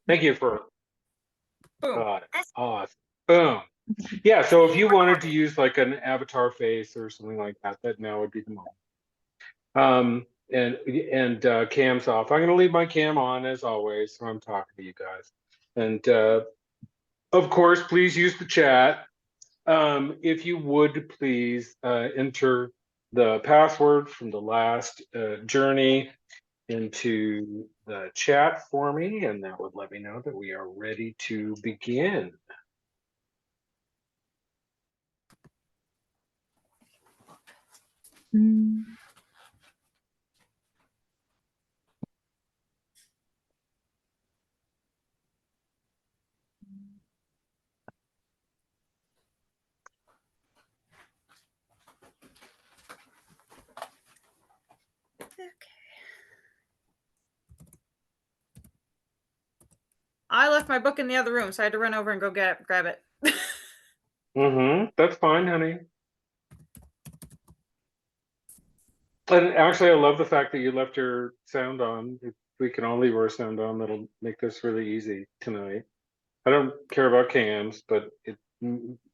Thank you for Boom. awesome. Boom. Yeah, so if you wanted to use like an avatar face or something like that, that now would be the moment. And cam's off. I'm gonna leave my cam on as always, so I'm talking to you guys. And of course, please use the chat. If you would please enter the password from the last journey into the chat for me, and that would let me know that we are ready to begin. Okay. I left my book in the other room, so I had to run over and go grab it. That's fine, honey. And actually, I love the fact that you left your sound on. If we can all leave our sound on, that'll make this really easy tonight. I don't care about cams, but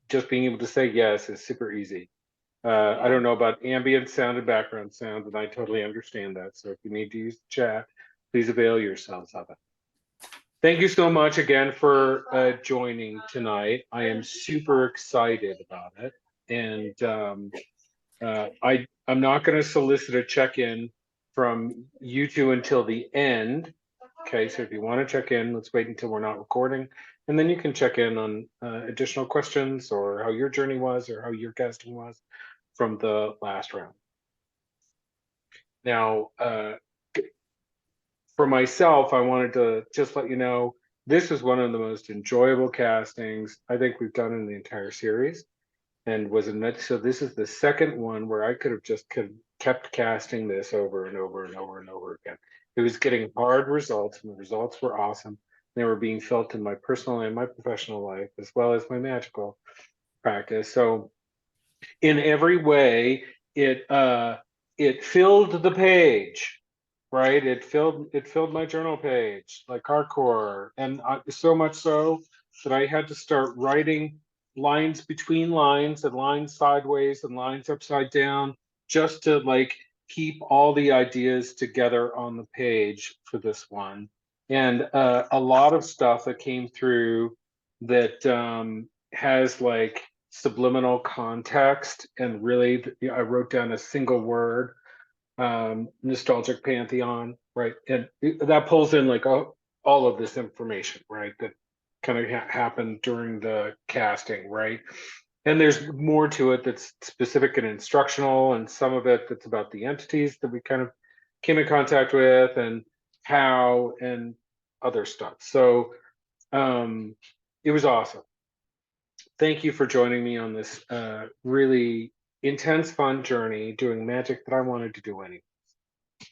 just being able to say yes is super easy. I don't know about ambient sound and background sound, and I totally understand that. So if you need to use the chat, please avail yourselves of it. Thank you so much again for joining tonight. I am super excited about it. And I'm not going to solicit a check-in from you two until the end. Okay, so if you want to check in, let's wait until we're not recording. And then you can check in on additional questions or how your journey was or how your casting was from the last round. Now, for myself, I wanted to just let you know, this is one of the most enjoyable castings I think we've done in the entire series. And was admit, so this is the second one where I could have just kept casting this over and over and over and over again. It was getting hard results, and the results were awesome. They were being felt in my personal and my professional life, as well as my magical practice. So in every way, it filled the page, right? It filled my journal page like hardcore, and so much so that I had to start writing lines between lines and lines sideways and lines upside down just to like keep all the ideas together on the page for this one. And a lot of stuff that came through that has like subliminal context, and really I wrote down a single word, nostalgic pantheon, right? And that pulls in like all of this information, right? That kind of happened during the casting, right? And there's more to it that's specific and instructional, and some of it that's about the entities that we kind of came in contact with and how and other stuff. So it was awesome. Thank you for joining me on this really intense, fun journey doing magic that I wanted to do anyway.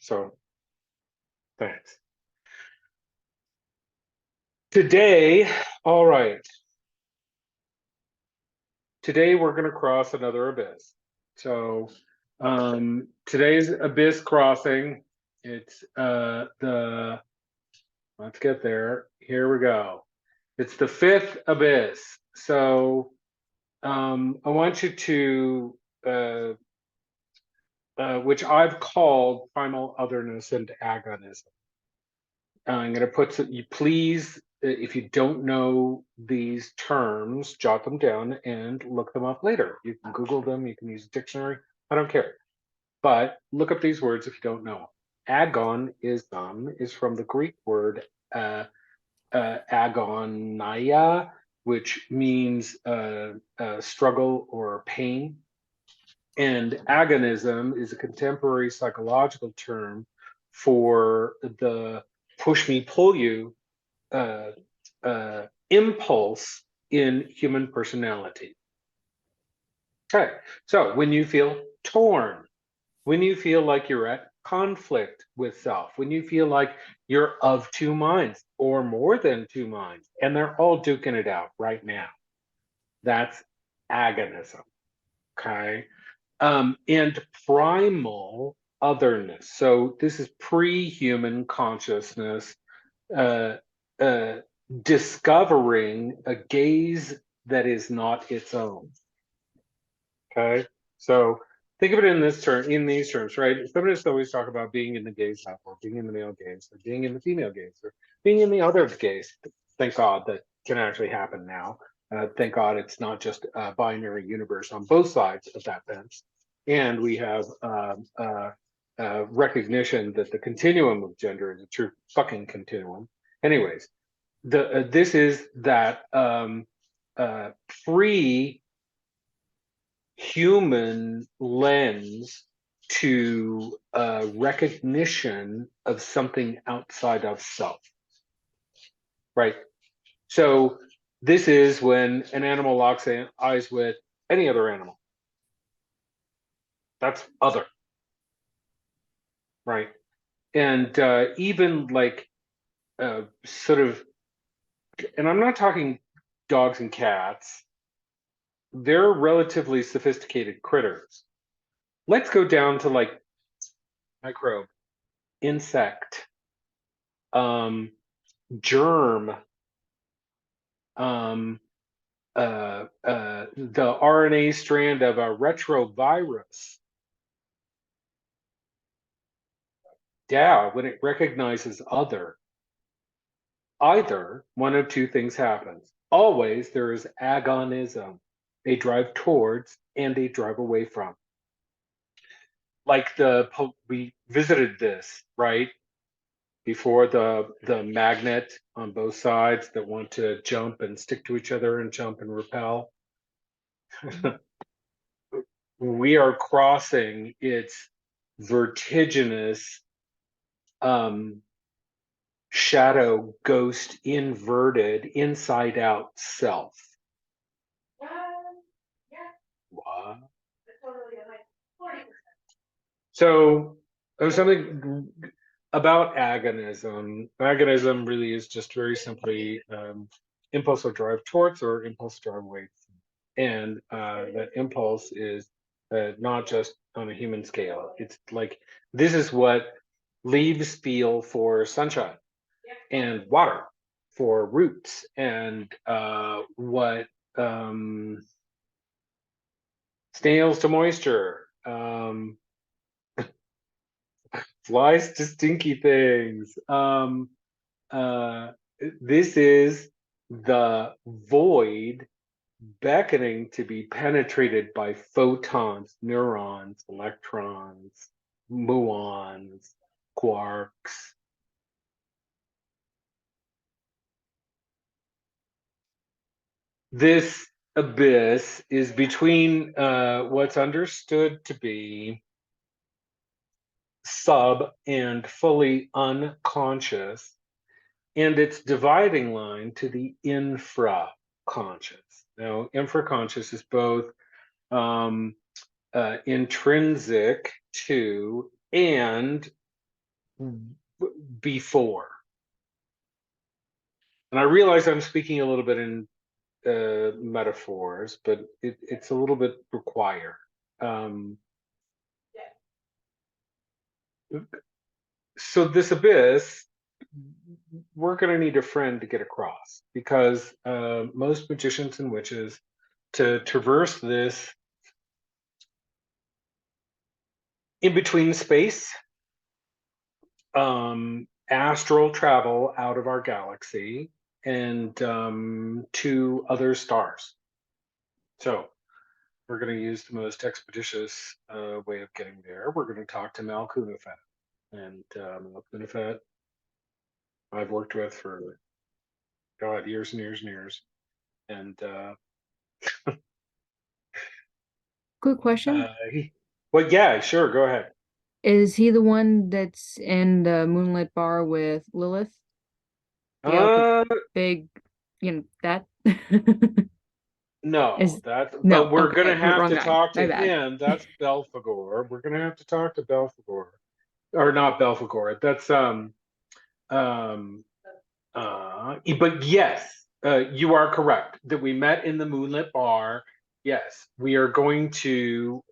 So thanks. Today, all right. Today we're going to cross another abyss. So today's abyss crossing, it's let's get there. Here we go. It's the fifth abyss. So I want you to which I've called primal otherness and agonism. I'm going to put you please, if you don't know these terms, jot them down and look them up later. You can Google them, you can use a dictionary, I don't care. But look up these words if you don't know. Agonism is from the Greek word agonia, which means struggle or pain. And agonism is a contemporary psychological term for the push me, pull you impulse in human personality. Okay, so when you feel torn, when you feel like you're at conflict with self, when you feel like you're of two minds or more than two minds, and they're all duking it out right now, that's agonism. Okay. And primal otherness. So this is pre-human consciousness discovering a gaze that is not its own. Okay, so think of it in these terms, right? Feminists always talk about being in the gaze half, or being in the male gaze, or being in the female gaze, or being in the other gaze. Thank God that can actually happen now. Thank God it's not just a binary universe on both sides of that fence, and we have recognition that the continuum of gender is a true fucking continuum. Anyways, this is that free human lens to recognition of something outside of self, right? So this is when an animal locks eyes with any other animal. That's other, right? And even like sort of, and I'm not talking dogs and cats, they're relatively sophisticated critters. Let's go down to like microbe, insect, germ, the RNA strand of a retrovirus. Yeah, when it recognizes other, either one of two things happens. Always there is agonism, a drive towards and a drive away from. Like we visited this, right? Before the magnet on both sides that want to jump and stick to each other and jump and repel. We are crossing its vertiginous shadow ghost inverted inside out self. What? So there's something about agonism. Agonism really is just very simply impulse or drive towards or impulse drive away. And that impulse is not just on a human scale. It's like this is what leaves feel for sunshine and water for roots, and what snails to moisture, flies to stinky things. This is the void beckoning to be penetrated by photons, neurons, electrons, muons, quarks. This abyss is between what's understood to be sub and fully unconscious, and its dividing line to the infra-conscious. Now, infra-conscious is both intrinsic to and before. And I realize I'm speaking a little bit in metaphors, but it's a little bit required. So this abyss, we're going to need a friend to get across, because most magicians and witches, to traverse this in between space, astral travel out of our galaxy and to other stars. So we're going to use the most expeditious way of getting there. We're going to talk to Malkunafet. And Malkunafet I've worked with for, God, years and years and years. And Quick question. well, yeah, sure, go ahead. Is he the one that's in the Moonlit Bar with Lilith? The gal with the big, that? No, No, but we're okay, gonna have wrong to guy. talk My to bad. him. That's Belphegor. We're gonna have to talk to Belphegor, or not Belphegor. That's but yes, you are correct that we met in the Moonlit Bar. Yes, we are going to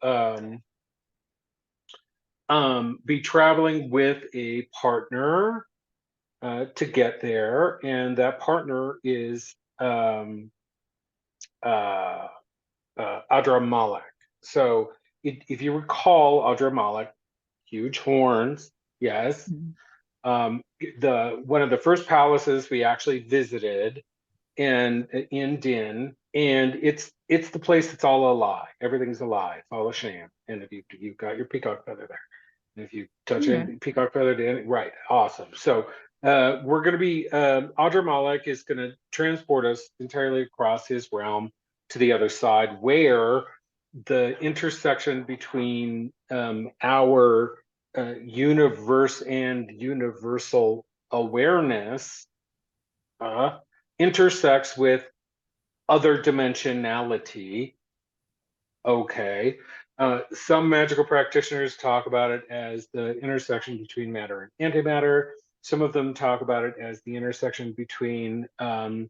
be traveling with a partner to get there, and that partner is Adramalek. So if you recall, Adramalek, huge horns, yes. Mhm. The one of the first palaces we actually visited in Din, and it's the place that's all a lie. Everything's a lie. It's all a sham. And if you've got your peacock feather there, and if you touch Okay. it, peacock feather Din, right? Awesome. So we're going to be Audra Malek is going to transport us entirely across his realm to the other side, where the intersection between our universe and universal awareness intersects with other dimensionality. Okay. Some magical practitioners talk about it as the intersection between matter and antimatter. Some of them talk about it as the intersection between a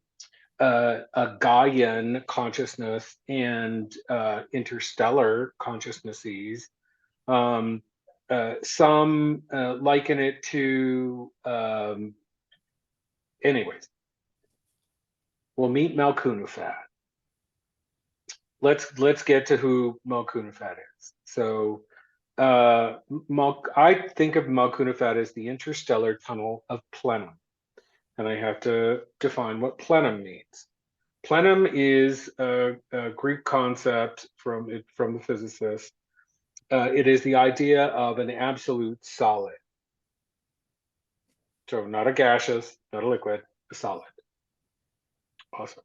Gaian consciousness and interstellar consciousnesses. Some liken it to, anyways, we'll meet Malkunafat. Let's get to who Malkunafat is. So I think of Malkunafat as the interstellar tunnel of plenum, and I have to define what plenum means. Plenum is a Greek concept from the physicist. It is the idea of an absolute solid. So not a gaseous, not a liquid, a solid. Awesome.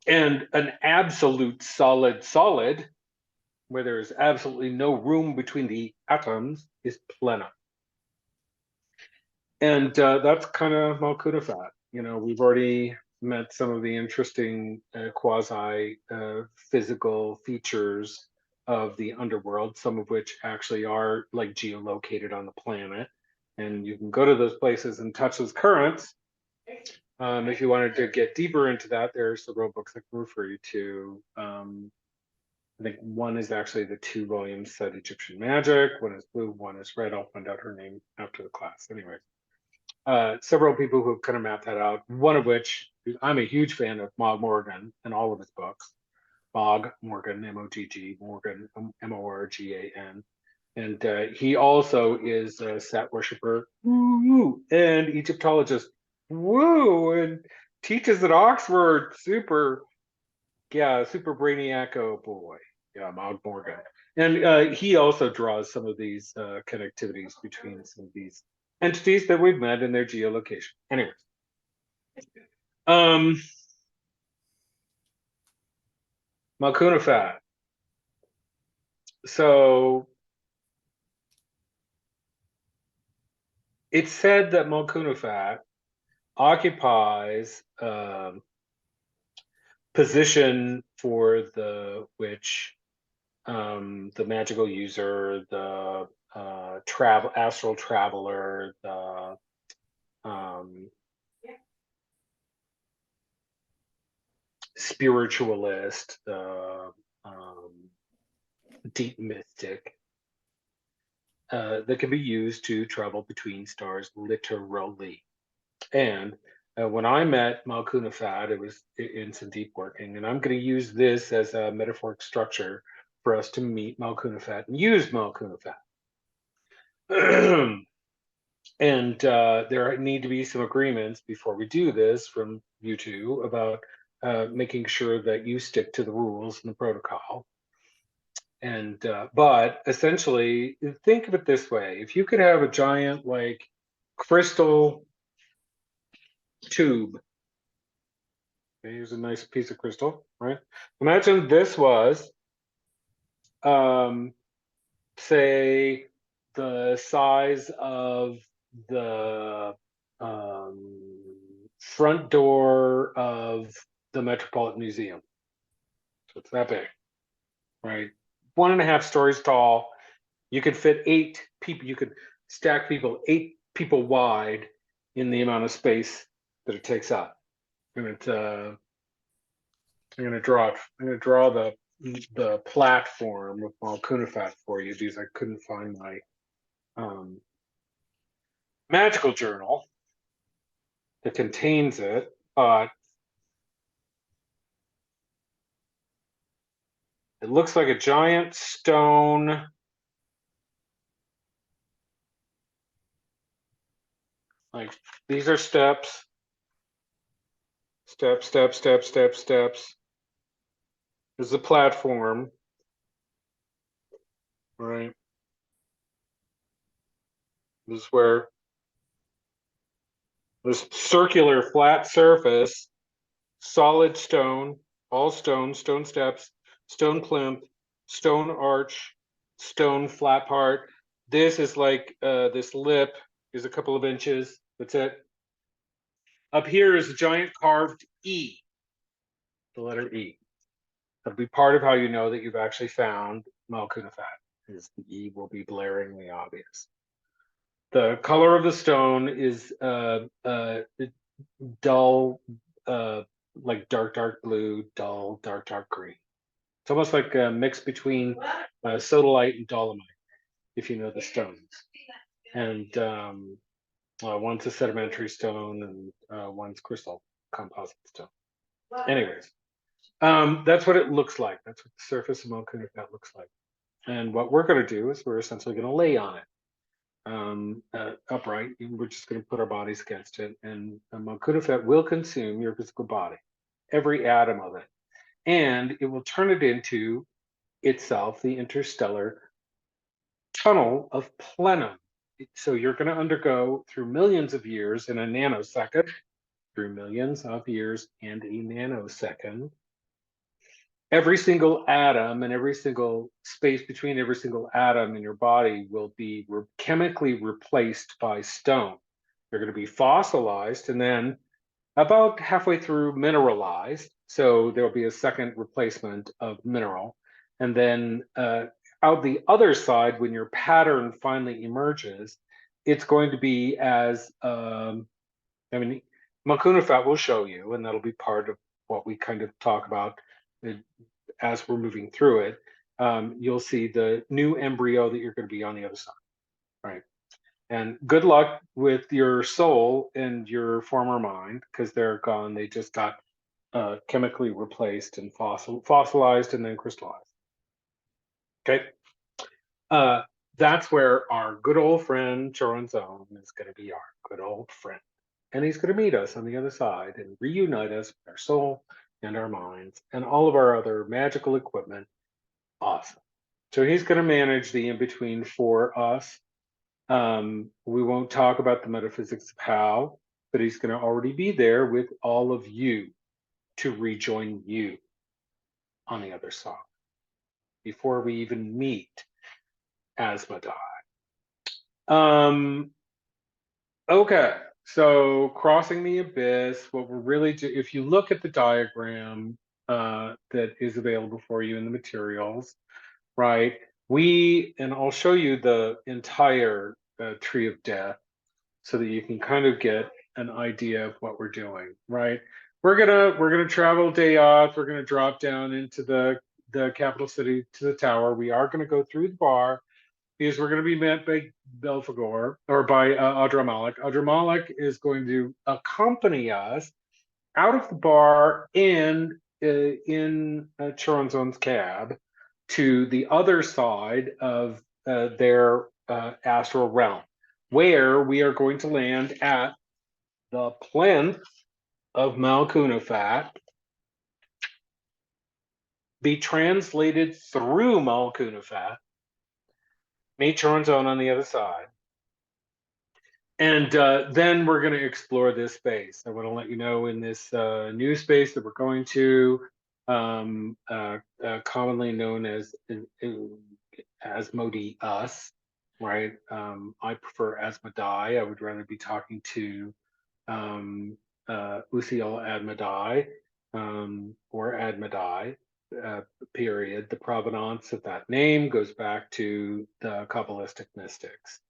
And an absolute solid, where there is absolutely no room between the atoms, is plenum. And that's kind of Malkunafat. You know, we've already met some of the interesting quasi physical features of the underworld, some of which actually are like geolocated on the planet. And you can go to those places and touch those currents. If you wanted to get deeper into that, there's several books I can refer you to. I think one is actually the 2 volume set Egyptian Magic. One is blue, one is red. I'll find out her name after the class. Anyways, several people who have kind of mapped that out. One of which, I'm a huge fan of Mog Morgan and all of his books. Mog Morgan, M-O-G-G, Morgan, M-O-R-G-A-N. And he also is a Set worshiper, woo, and Egyptologist, woo, and teaches at Oxford. Super, yeah, super brainiaco boy. Yeah, Mog Morgan. And he also draws some of these connectivities between some of these entities that we've met in their geolocation. Anyways. Malkunafat. So it's said that Malkunafat occupies position for the which the magical user, the astral traveler, the spiritualist, the deep mystic, that can be used to travel between stars literally. And when I met Malkunafat, it was in some deep working, and I'm going to use this as a metaphoric structure for us to meet Malkunafat and use Malkunafat. And there need to be some agreements before we do this from you two about making sure that you stick to the rules and the protocol. And but essentially, think of it this way: if you could have a giant like crystal tube. Okay, here's a nice piece of crystal, right? Imagine this was, say, the size of the front door of the Metropolitan Museum. So it's that big, right? 1.5 stories tall. You could fit 8 people. You could stack people 8 people wide in the amount of space that it takes up. And I'm going to draw it. I'm going to draw the platform of Malkunafat for you because I couldn't find my magical journal. that contains it, but it looks like a giant stone. Like these are steps. Steps, steps, steps, steps, steps. This is a platform. Right. This is where this circular flat surface, solid stone, all stone, stone steps, stone plinth, stone arch, stone flat part. This is like this lip is a couple of inches. That's it. Up here is a giant carved E, the letter E. That'll be part of how you know that you've actually found Malkunafat, is the E will be blaringly obvious. The color of the stone is dull, like dark blue, dull, dark green. It's almost like a mix between sodalite and dolomite, if you know the stones. And one's a sedimentary stone and one's crystal composite stone. Anyways, that's what it looks like. That's what the surface of Malkunafat looks like. And what we're going to do is we're essentially going to lay on it. Upright. We're just going to put our bodies against it, and Malkunafat will consume your physical body, every atom of it, and it will turn it into itself the interstellar tunnel of plenum. So you're going to undergo through millions of years in a nanosecond, through millions of years and a nanosecond, every single atom and every single space between every single atom in your body will be chemically replaced by stone. They're going to be fossilized and then about halfway through mineralized. So there'll be a second replacement of mineral. And then out the other side, when your pattern finally emerges, it's going to be as, Malkunafat will show you, and that'll be part of what we kind of talk about as we're moving through it. You'll see the new embryo that you're going to be on the other side, right? And good luck with your soul and your former mind, because they're gone. They just got chemically replaced and fossilized and then crystallized. Okay. That's where our good old friend Choronzon is going to be our good old friend. And he's going to meet us on the other side and reunite us with our soul and our minds and all of our other magical equipment. Awesome. So he's going to manage the in-between for us. We won't talk about the metaphysics of how, but he's going to already be there with all of you to rejoin you on the other side before we even meet Asmodai. Okay, so crossing the abyss, what we're really if you look at the diagram that is available for you in the materials, right? And I'll show you the entire tree of death so that you can kind of get an idea of what we're doing, right? We're gonna travel day off. We're gonna drop down into the capital city to the tower. We are gonna go through the bar because we're gonna be met by Belphegor or by Adramalik. Adramalik is going to accompany us out of the bar and in Choronzon's cab to the other side of their astral realm, where we are going to land at the plinth of Malkunafat, be translated through Malkunafat, meet Choronzon on the other side, and then we're going to explore this space. I want to let you know in this new space that we're going to, commonly known as Asmodius, right? I prefer Asmodai. I would rather be talking to Usiel Admodai or Admodai, period. The provenance of that name goes back to the Kabbalistic mystics.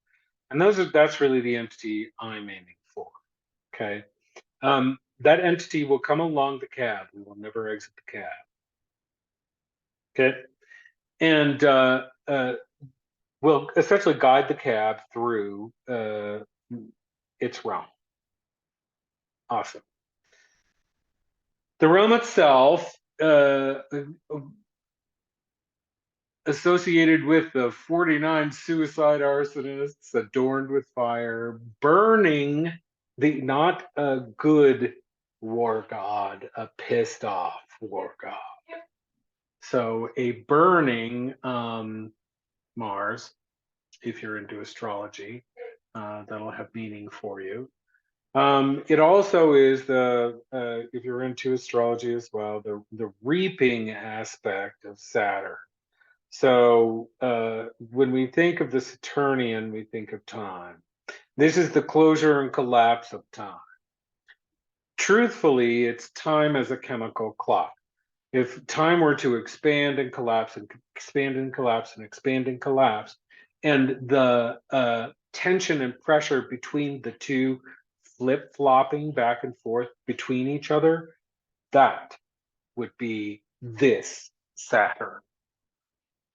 And that's really the entity I'm aiming for, okay? That entity will come along the cab. We will never exit the cab, okay? And will essentially guide the cab through its realm. Awesome. The realm itself, associated with the 49 suicide arsonists adorned with fire, burning not a good war god, a pissed off war god. So a burning Mars, if you're into astrology, that'll have meaning for you. It also is if you're into astrology as well, the reaping aspect of Saturn. So when we think of the Saturnian, we think of time. This is the closure and collapse of time. Truthfully, it's time as a chemical clock. If time were to expand and collapse and expand and collapse and expand and collapse, and the tension and pressure between the two flip-flopping back and forth between each other, that would be this Saturn.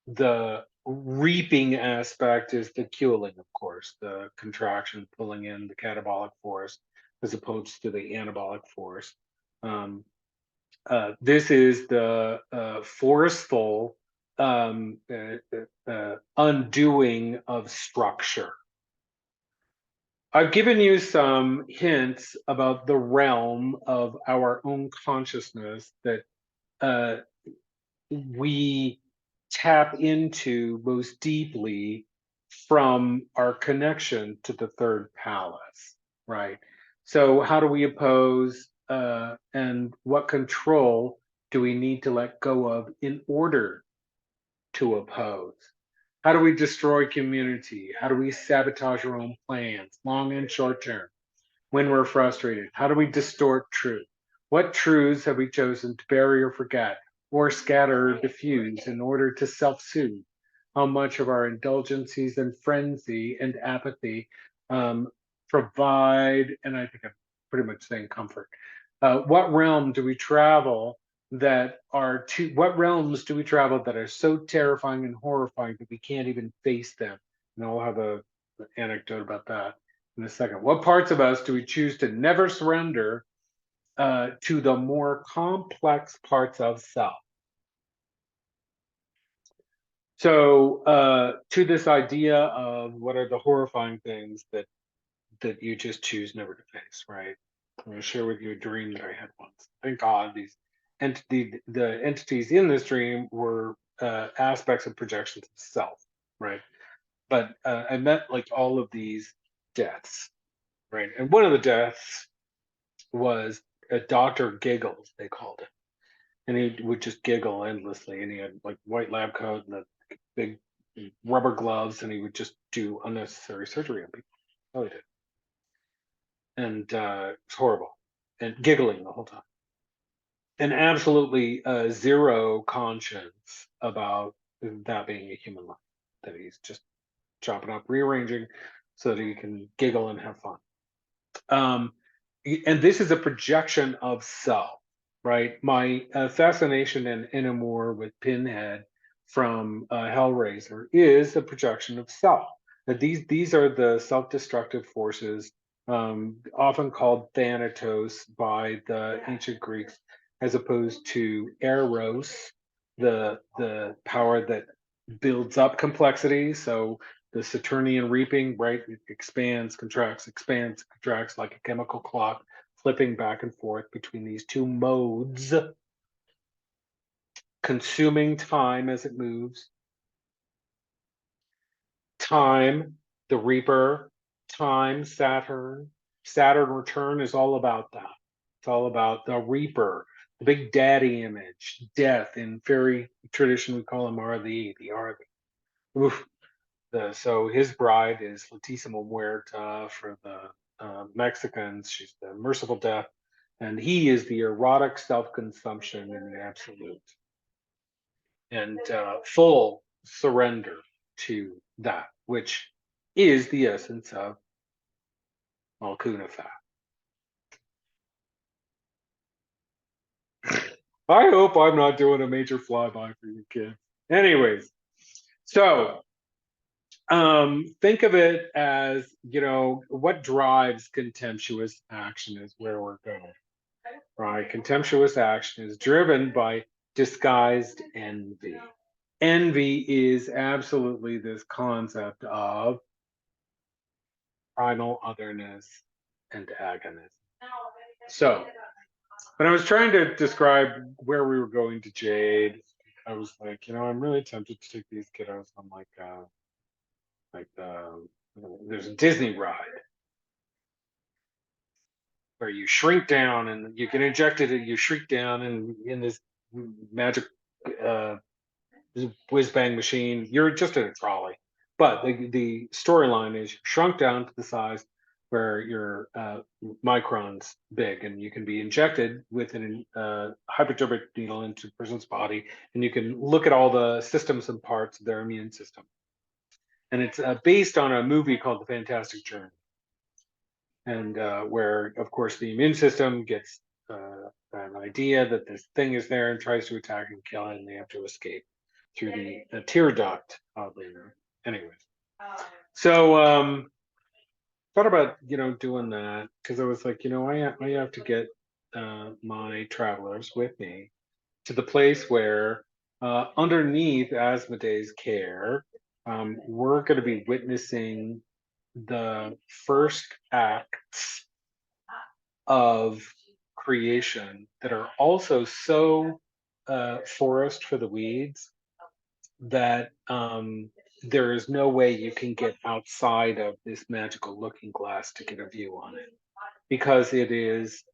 The reaping aspect is the cueling, of course, the contraction pulling in the catabolic force as opposed to the anabolic force. This is the forceful undoing of structure. I've given you some hints about the realm of our own consciousness that we tap into most deeply from our connection to the third palace, right? So how do we oppose and what control do we need to let go of in order to oppose? How do we destroy community? How do we sabotage our own plans, long and short term, when we're frustrated? How do we distort truth? What truths have we chosen to bury or forget, or scatter or diffuse in order to self-soothe? How much of our indulgences and frenzy and apathy provide, and I think I'm pretty much saying comfort. What realm do we travel that are what realms do we travel that are so terrifying and horrifying that we can't even face them? And I'll have an anecdote about that in a second. What parts of us do we choose to never surrender to the more complex parts of self? So to this idea of what are the horrifying things that you just choose never to face, right? I'm going to share with you a dream that I had once. Thank God the entities in this dream were aspects and projections of self, right? But I met like all of these deaths, right? And one of the deaths was a Dr. Giggles, they called it. And he would just giggle endlessly. And he had like white lab coat and the big rubber gloves, and he would just do unnecessary surgery on people. Oh, he did. And it's horrible. And giggling the whole time. And absolutely zero conscience about that being a human life. That he's just chopping up, rearranging so that he can giggle and have fun. And this is a projection of self, right? My fascination and amour with Pinhead from Hellraiser is a projection of self. That these are the self-destructive forces, often called Thanatos by the ancient Greeks, as opposed to Eros, the power that builds up complexity. So the Saturnian reaping, right? It expands, contracts, like a chemical clock, flipping back and forth between these two modes, consuming time as it moves. Time, the reaper, time, Saturn. Saturn return is all about that. It's all about the reaper, the big daddy image, death. In fairy tradition, we call him Arthi, the Arthi. Oof. So his bride is Latissima Muerta for the Mexicans. She's the merciful death. And he is the erotic self-consumption in the absolute. And full surrender to that, which is the essence of Malkunafa. I hope I'm not doing a major flyby for you kids. Anyways, so think of it as, you know, what drives contemptuous action is where we're going, right? Contemptuous action is driven by disguised envy. Envy is absolutely this concept of primal otherness and agonism. So, when I was trying to describe where we were going to Jade, I was like, you know, I'm really tempted to take these kiddos on like there's a Disney ride where you shrink down and you get injected and you shrink down and in this magic uh, whiz bang machine, you're just in a trolley. But the storyline is shrunk down to the size where your microns big, and you can be injected with an hypodermic needle into a person's body, and you can look at all the systems and parts of their immune system. And it's based on a movie called The Fantastic Journey, and where, of course, the immune system gets an idea that this thing is there and tries to attack and kill it, and they have to escape through the tear duct, oddly enough. Anyways, so thought about, you know, doing that because I was like, you know, I have to get my travelers with me to the place where underneath Asmodee's care, we're going to be witnessing the first acts of creation that are also so forest for the weeds that there is no way you can get outside of this magical looking glass to get a view on it, because it is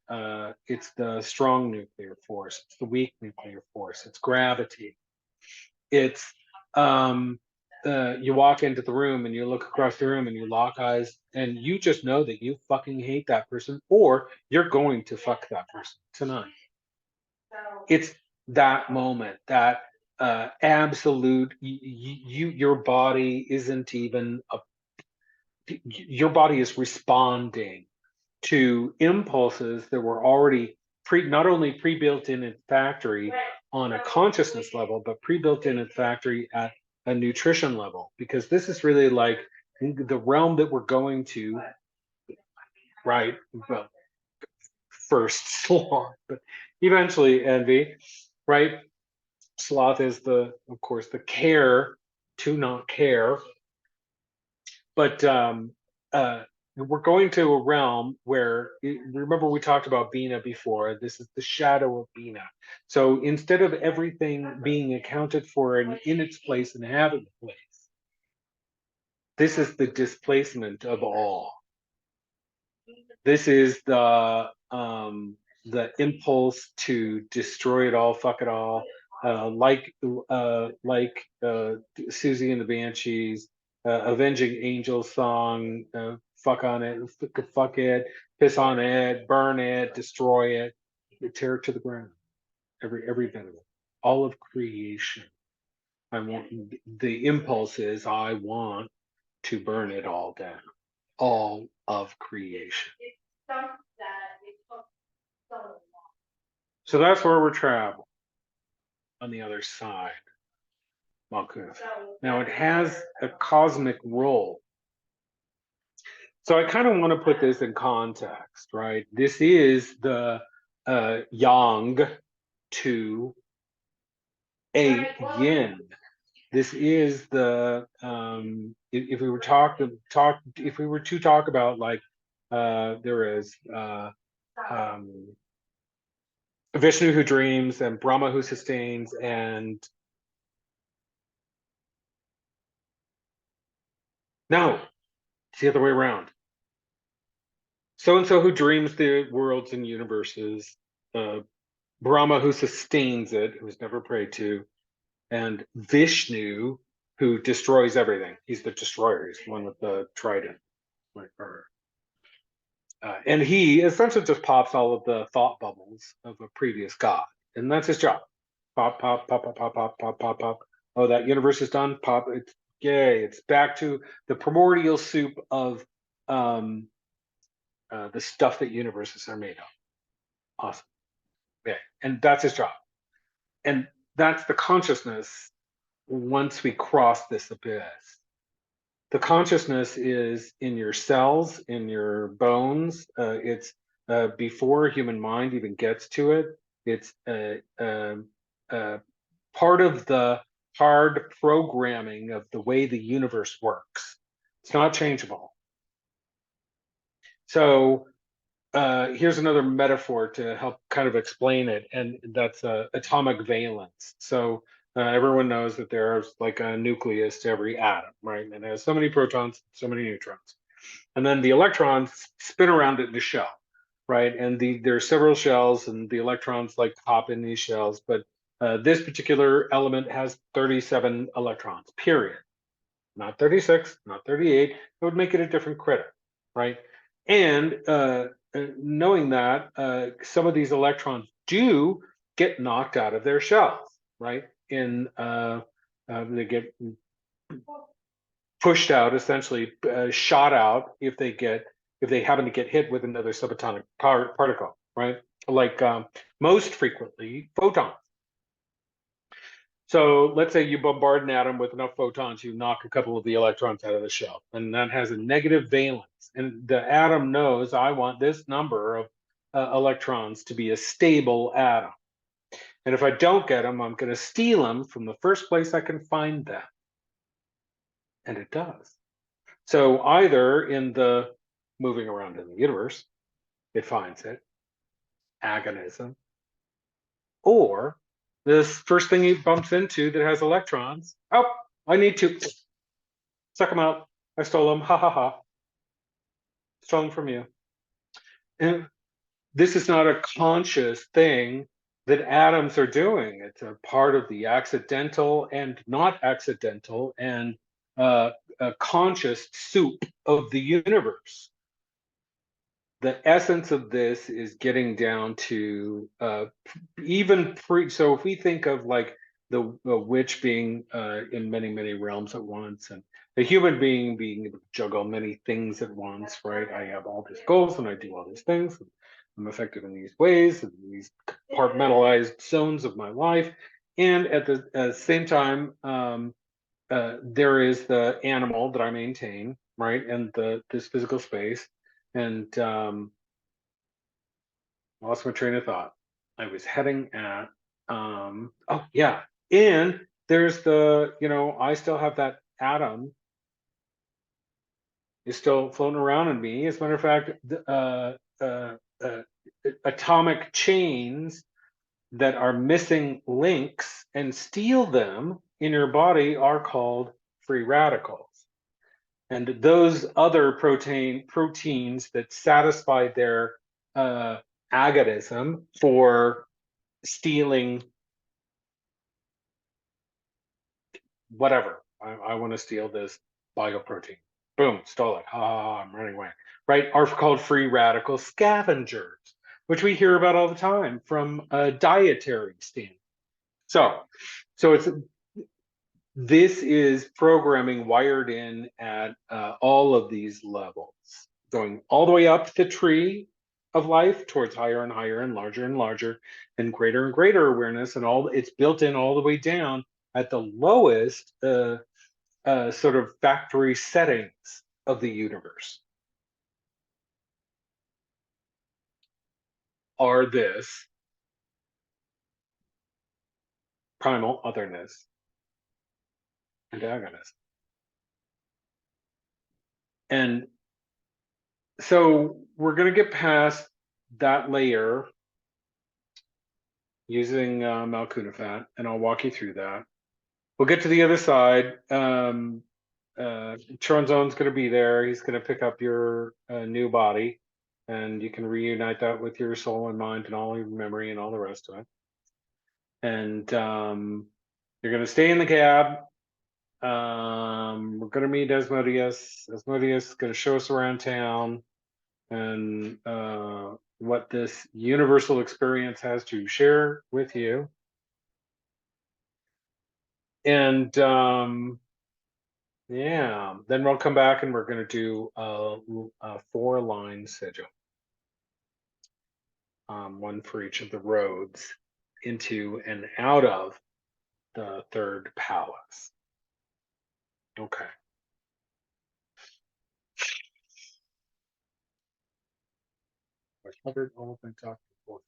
it's the strong nuclear force, it's the weak nuclear force, it's gravity, it's you walk into the room and you look across the room and you lock eyes and you just know that you fucking hate that person or you're going to fuck that person tonight. It's that moment, that absolute, your body isn't even your body is responding to impulses that were already not only pre-built in its factory on a consciousness level, but pre-built in its factory at a nutrition level, because this is really like the realm that we're going to, right? Well, first sloth, but eventually envy, right? Sloth is of course, the care to not care, but we're going to a realm where, remember we talked about Bina before, this is the shadow of Bina. So instead of everything being accounted for and in its place and having a place, this is the displacement of all. This is the impulse to destroy it all, fuck it all, like Susie and the Banshees, Avenging Angel song, fuck on it, fuck it, piss on it, burn it, destroy it, tear it to the ground. Every bit of it, all of creation. I want, the impulse is I want to burn it all down, all of creation. So that's where we're traveling on the other side. Malkuth. Now it has a cosmic role. So I kind of want to put this in context, right? This is the yang to a yin. This is the if we were if we were to talk about, like, there is Vishnu who dreams and Brahma who sustains, and no, it's the other way around. So and so who dreams the worlds and universes, Brahma who sustains it, who's never prayed to, and Vishnu who destroys everything. He's the destroyer. He's the one with the trident. And he essentially just pops all of the thought bubbles of a previous god, and that's his job. Pop, pop, pop, pop, pop, pop, pop, pop, pop. Oh, that universe is done. Pop. It's yay. It's back to the primordial soup of the stuff that universes are made of. Awesome. Yeah, and that's his job, and that's the consciousness once we cross this abyss. the consciousness is in your cells, in your bones. It's before human mind even gets to it. It's part of the hard programming of the way the universe works. It's not changeable. So here's another metaphor to help kind of explain it, and that's atomic valence. So everyone knows that there's like a nucleus to every atom, right? And it has so many protons, so many neutrons. And then the electrons spin around it in a shell, right? And there are several shells, and the electrons like hop in these shells. But this particular element has 37 electrons, period. Not 36, not 38. It would make it a different critter, right? And knowing that some of these electrons do get knocked out of their shells, right? They get pushed out, essentially shot out if they happen to get hit with another subatomic particle, right? Like most frequently photons. So let's say you bombard an atom with enough photons, you knock a couple of the electrons out of the shell, and that has a negative valence. And the atom knows, I want this number of electrons to be a stable atom. And if I don't get them, I'm going to steal them from the first place I can find them. And it does. So either in the moving around in the universe, it finds it, agonism, or this first thing he bumps into that has electrons, oh, I need to suck them out. I stole them. Ha ha ha. Stole them from you. And this is not a conscious thing that atoms are doing. It's a part of the accidental and not accidental and a conscious soup of the universe. The essence of this is getting down to even so if we think of like the witch being in many realms at once, and the human being able to juggle many things at once, right? I have all these goals and I do all these things, and I'm effective in these ways and these compartmentalized zones of my life, and at the same time there is the animal that I maintain, right? And this physical space. And lost my train of thought. I was heading at oh yeah. And there's I still have that atom is still floating around in me. As a matter of fact, uh, atomic chains that are missing links and steal them in your body are called free radicals. And those other proteins that satisfy their agonism for stealing whatever. I want to steal this bioprotein. Boom, stole it. I'm running away. Right? Are called free radical scavengers, which we hear about all the time from a dietary standpoint. So this is programming wired in at all of these levels, going all the way up the tree of life towards higher and higher and larger and greater awareness, and all it's built in all the way down at the lowest sort of factory settings of the universe. Are this primal otherness and agonist. And so we're going to get past that layer using Malkunafat, and I'll walk you through that. We'll get to the other side. Tronzone's going to be there. He's going to pick up your new body, and you can reunite that with your soul and mind and all your memory and all the rest of it. And you're going to stay in the cab. We're going to meet Asmodeus. Asmodeus is going to show us around town and what this universal experience has to share with you. And yeah, then we'll come back and we're going to do a 4-line sigil, one for each of the roads into and out of the third palace. Okay. I covered all of my talking points.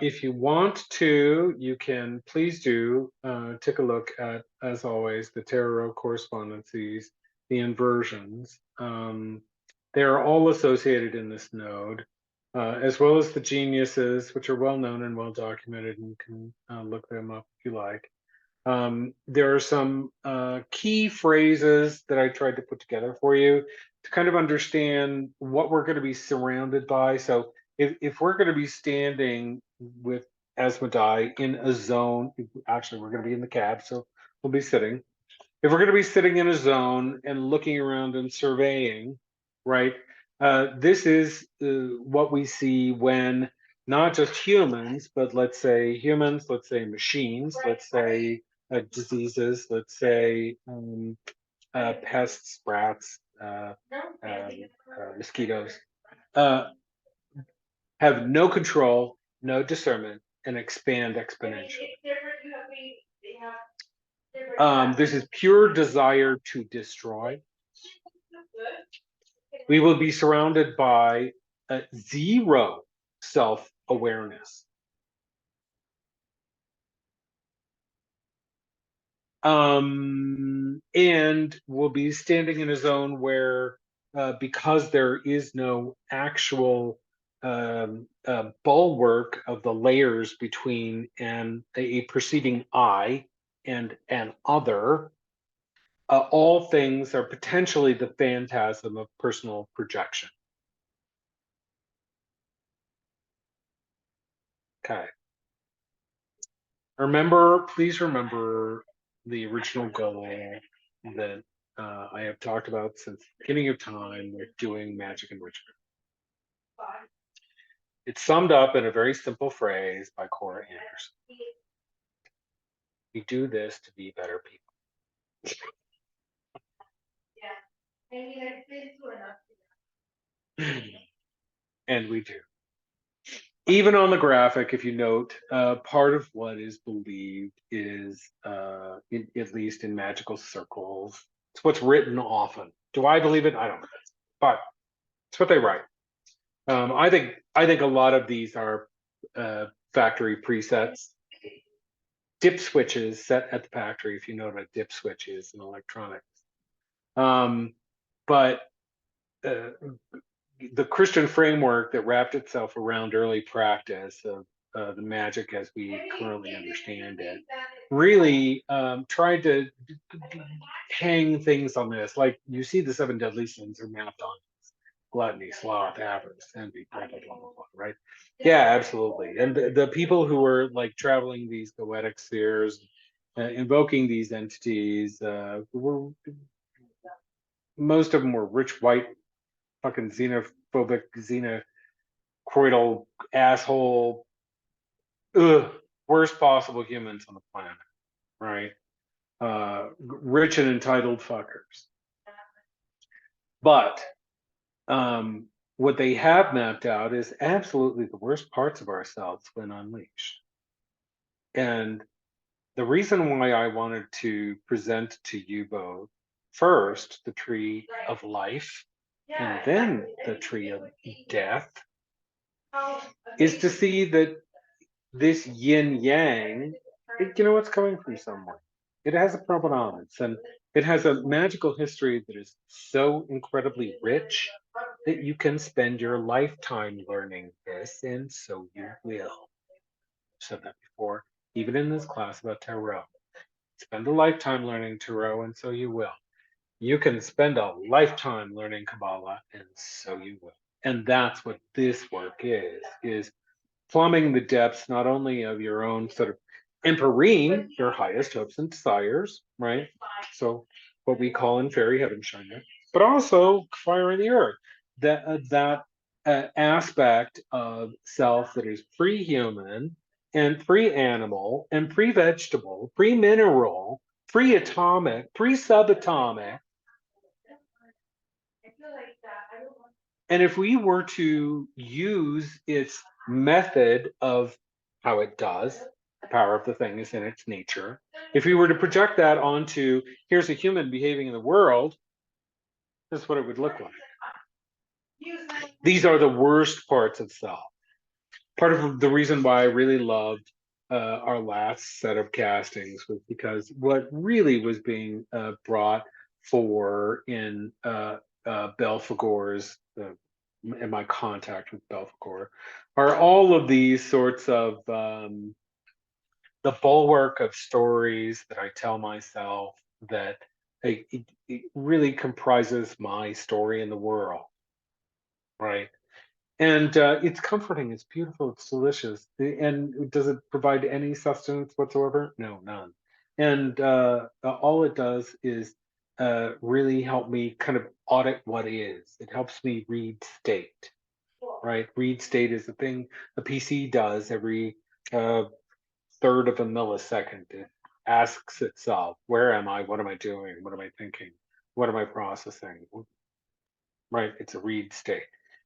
If you want to, you can please do take a look at, as always, the tarot correspondences, the inversions. They are all associated in this node, as well as the geniuses, which are well known and well documented, and you can look them up if you like. There are some key phrases that I tried to put together for you to kind of understand what we're going to be surrounded by. So if we're going to be standing with Asmodai in a zone, actually we're going to be in the cab, so we'll be sitting. If we're going to be sitting in a zone and looking around and surveying, right? This is what we see when not just humans, but let's say humans, let's say machines, let's say diseases, let's say pests, rats, mosquitoes, have no control, no discernment, and expand exponentially. This is pure desire to destroy. We will be surrounded by zero self-awareness. And we'll be standing in a zone where, because there is no actual bulwark of the layers between a perceiving I and an other, all things are potentially the phantasm of personal projection. Okay. Please remember the original goal that I have talked about since the beginning of time with doing magic enrichment. It's summed up in a very simple phrase by Cora Anderson. We do this to be better people. And we do. Even on the graphic, if you note, part of what is believed is, at least in magical circles, it's what's written often. Do I believe it? I don't know. But it's what they write. I think a lot of these are factory presets. Dip switches set at the factory, if you know what a dip switch is in electronics. But the Christian framework that wrapped itself around early practice of the magic as we currently understand it really tried to hang things on this. Like you see the 7 deadly sins are mapped on gluttony, sloth, avarice, envy, blah, blah, blah, blah, blah, right? Yeah, absolutely. And the people who were like traveling these goetic spheres, invoking these entities, were most of them were rich white fucking xenophobic, xenocroidal asshole, worst possible humans on the planet, right? Rich and entitled fuckers. But what they have mapped out is absolutely the worst parts of ourselves when unleashed. And the reason why I wanted to present to you both first the tree of life and then the tree of death is to see that this yin yang, it's coming from somewhere. It has a provenance and it has a magical history that is so incredibly rich that you can spend your lifetime learning this, and so you will. I've said that before, even in this class about tarot. Spend a lifetime learning tarot, and so you will. You can spend a lifetime learning Kabbalah, and so you will. And that's what this work is plumbing the depths not only of your own sort of empyrean, your highest hopes and desires, right? So what we call in fairy heaven China, but also fire in the earth. That aspect of self that is pre-human and pre-animal and pre-vegetable, pre-mineral, pre-atomic, pre-subatomic. And if we were to use its method of how it does, The power of the thing is in its nature. If we were to project that onto here's a human behaving in the world, this is what it would look like. These are the worst parts of self. Part of the reason why I really loved our last set of castings was because what really was being brought for in Belphegor's, in my contact with Belphegor, are all of these sorts of the bulwark of stories that I tell myself that it really comprises my story in the world, right? And it's comforting, it's beautiful, it's delicious. And does it provide any sustenance whatsoever? No, none. And all it does is really help me kind of audit what is. It helps me read state, right? Read state is the thing a PC does every third of a millisecond. It asks itself, where am I? What am I doing? What am I thinking? What am I processing? Right? It's a read state.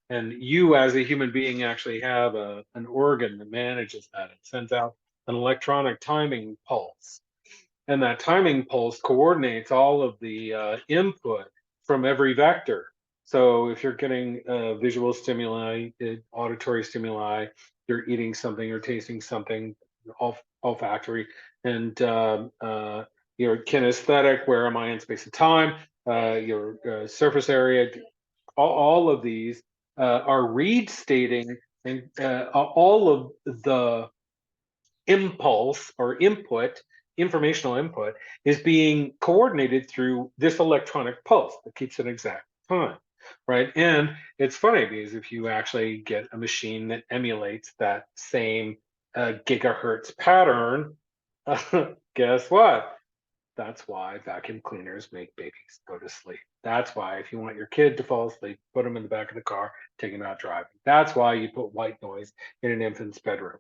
And you, as a human being, actually have an organ that manages that. It sends out an electronic timing pulse. And that timing pulse coordinates all of the input from every vector. So if you're getting visual stimuli, auditory stimuli, you're eating something or tasting something, olfactory, and your kinesthetic, where am I in space and time, your surface area, all of these are read stating, and all of the impulse or input, informational input, is being coordinated through this electronic pulse that keeps an exact time, right? And it's funny because if you actually get a machine that emulates that same gigahertz pattern, guess what? That's why vacuum cleaners make babies go to sleep. That's why if you want your kid to fall asleep, put them in the back of the car, take them out driving. That's why you put white noise in an infant's bedroom.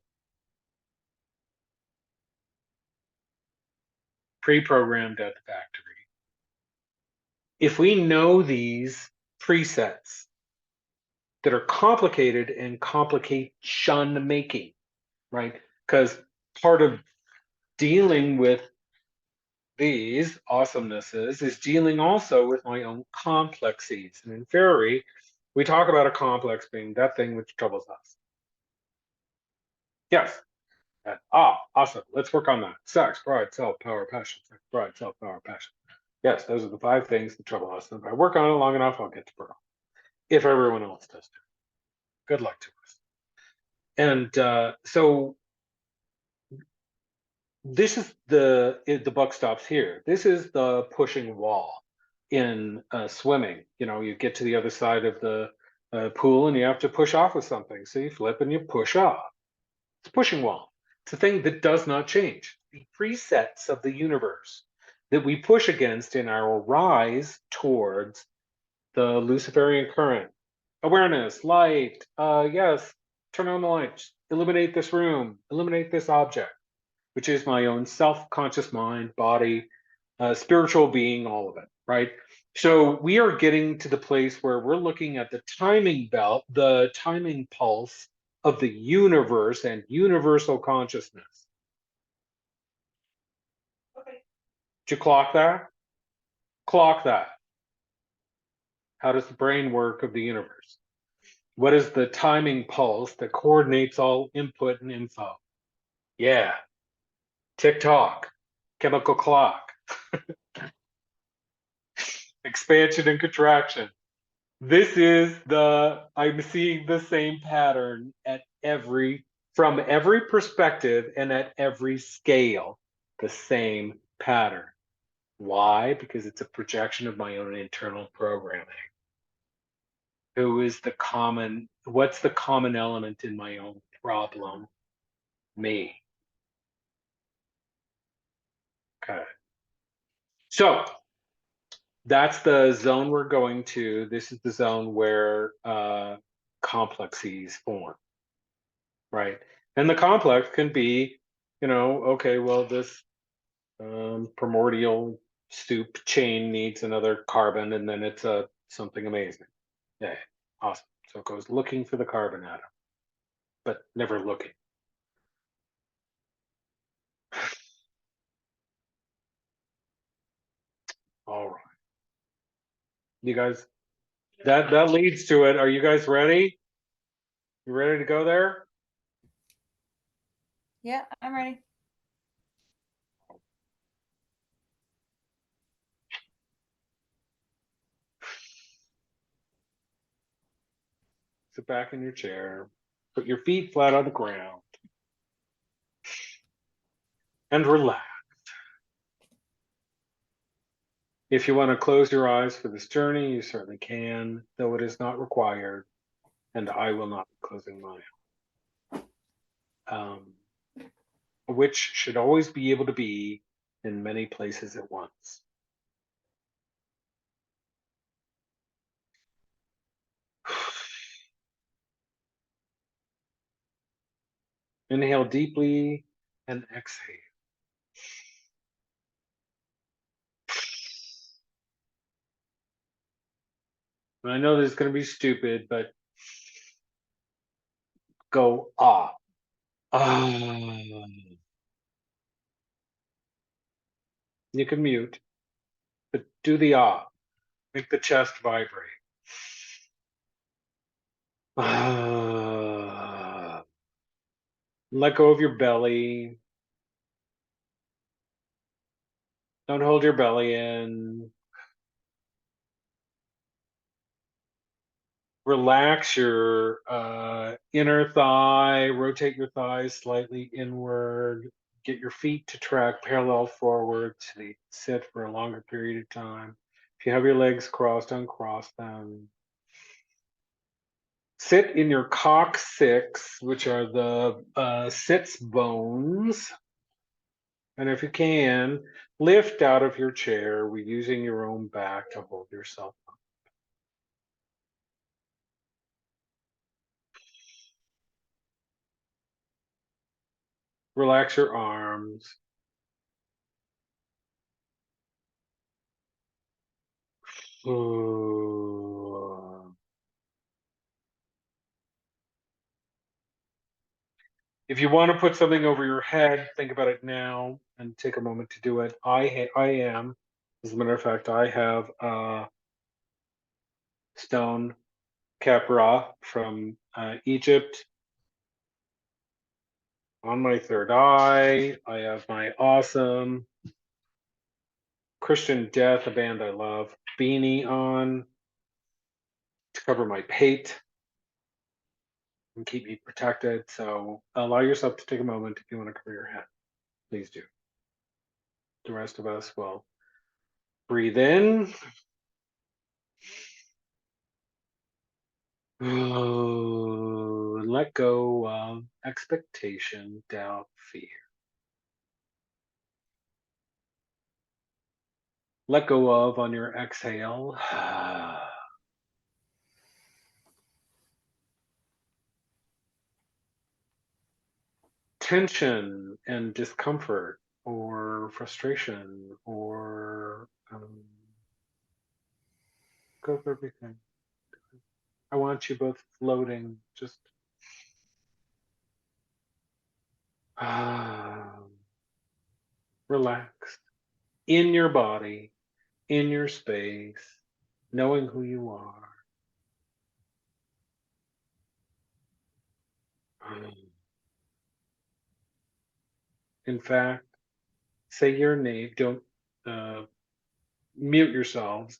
Pre-programmed at the factory. If we know these presets that are complicated and complication making, right? Because part of dealing with these awesomenesses is dealing also with my own complexities. And in fairy, we talk about a complex being that thing which troubles us. Yes. Awesome. Let's work on that. Sex, pride, self, power, passion. Sex, pride, self, power, passion. Yes, those are the 5 things that trouble us. And if I work on it long enough, I'll get to Pearl. If everyone else does too. Good luck to us. And so this is the buck stops here. This is the pushing wall in swimming. You know, you get to the other side of the pool and you have to push off with something. So you flip and you push off. It's a pushing wall. It's a thing that does not change. The presets of the universe that we push against in our rise towards the Luciferian current. Awareness, light, yes, turn on the lights, illuminate this room, illuminate this object, which is my own self-conscious mind, body, spiritual being, all of it, right? So we are getting to the place where we're looking at the timing belt, the timing pulse of the universe and universal consciousness. Okay. Did you clock that? Clock that. How does the brain work of the universe? What is the timing pulse that coordinates all input and info? Yeah. Tick-tock, chemical clock, expansion and contraction. This is I'm seeing the same pattern from every perspective and at every scale, the same pattern. Why? Because it's a projection of my own internal programming. What's the common element in my own problem? Me. Okay. So that's the zone we're going to. This is the zone where complexes form, right? And the complex can be, okay, well, this primordial soup chain needs another carbon, and then it's something amazing. Yeah, awesome. So it goes looking for the carbon atom, but never looking. All right. You guys, that leads to it. Are you guys ready? You ready to go there? Yeah, I'm ready. Sit back in your chair. Put your feet flat on the ground. And relax. If you want to close your eyes for this journey, you certainly can, though it is not required. And I will not be closing mine. Which should always be able to be in many places at once. Inhale deeply and exhale. And I know this is going to be stupid, but go ah. Ah. You can mute, but do the ah. Make the chest vibrate. Ah. Let go of your belly. Don't hold your belly in. Relax your inner thigh. Rotate your thighs slightly inward. Get your feet to track parallel forward so they sit for a longer period of time. If you have your legs crossed, uncross them. Sit in your coccyx, which are the sits bones. And if you can, lift out of your chair. We're using your own back to hold yourself up. Relax your arms. Ooh. If you want to put something over your head, think about it now and take a moment to do it. I am, as a matter of fact, I have a stone capra from Egypt on my third eye. I have my awesome Christian Death, a band I love, beanie on to cover my pate and keep me protected. So allow yourself to take a moment if you want to cover your head. Please do. The rest of us will breathe in. Oh, and let go of expectation, doubt, fear. Let go of on your exhale. Tension and discomfort or frustration or go for everything. I want you both floating, just relaxed in your body, in your space, knowing who you are. In fact, say your name, don't mute yourselves,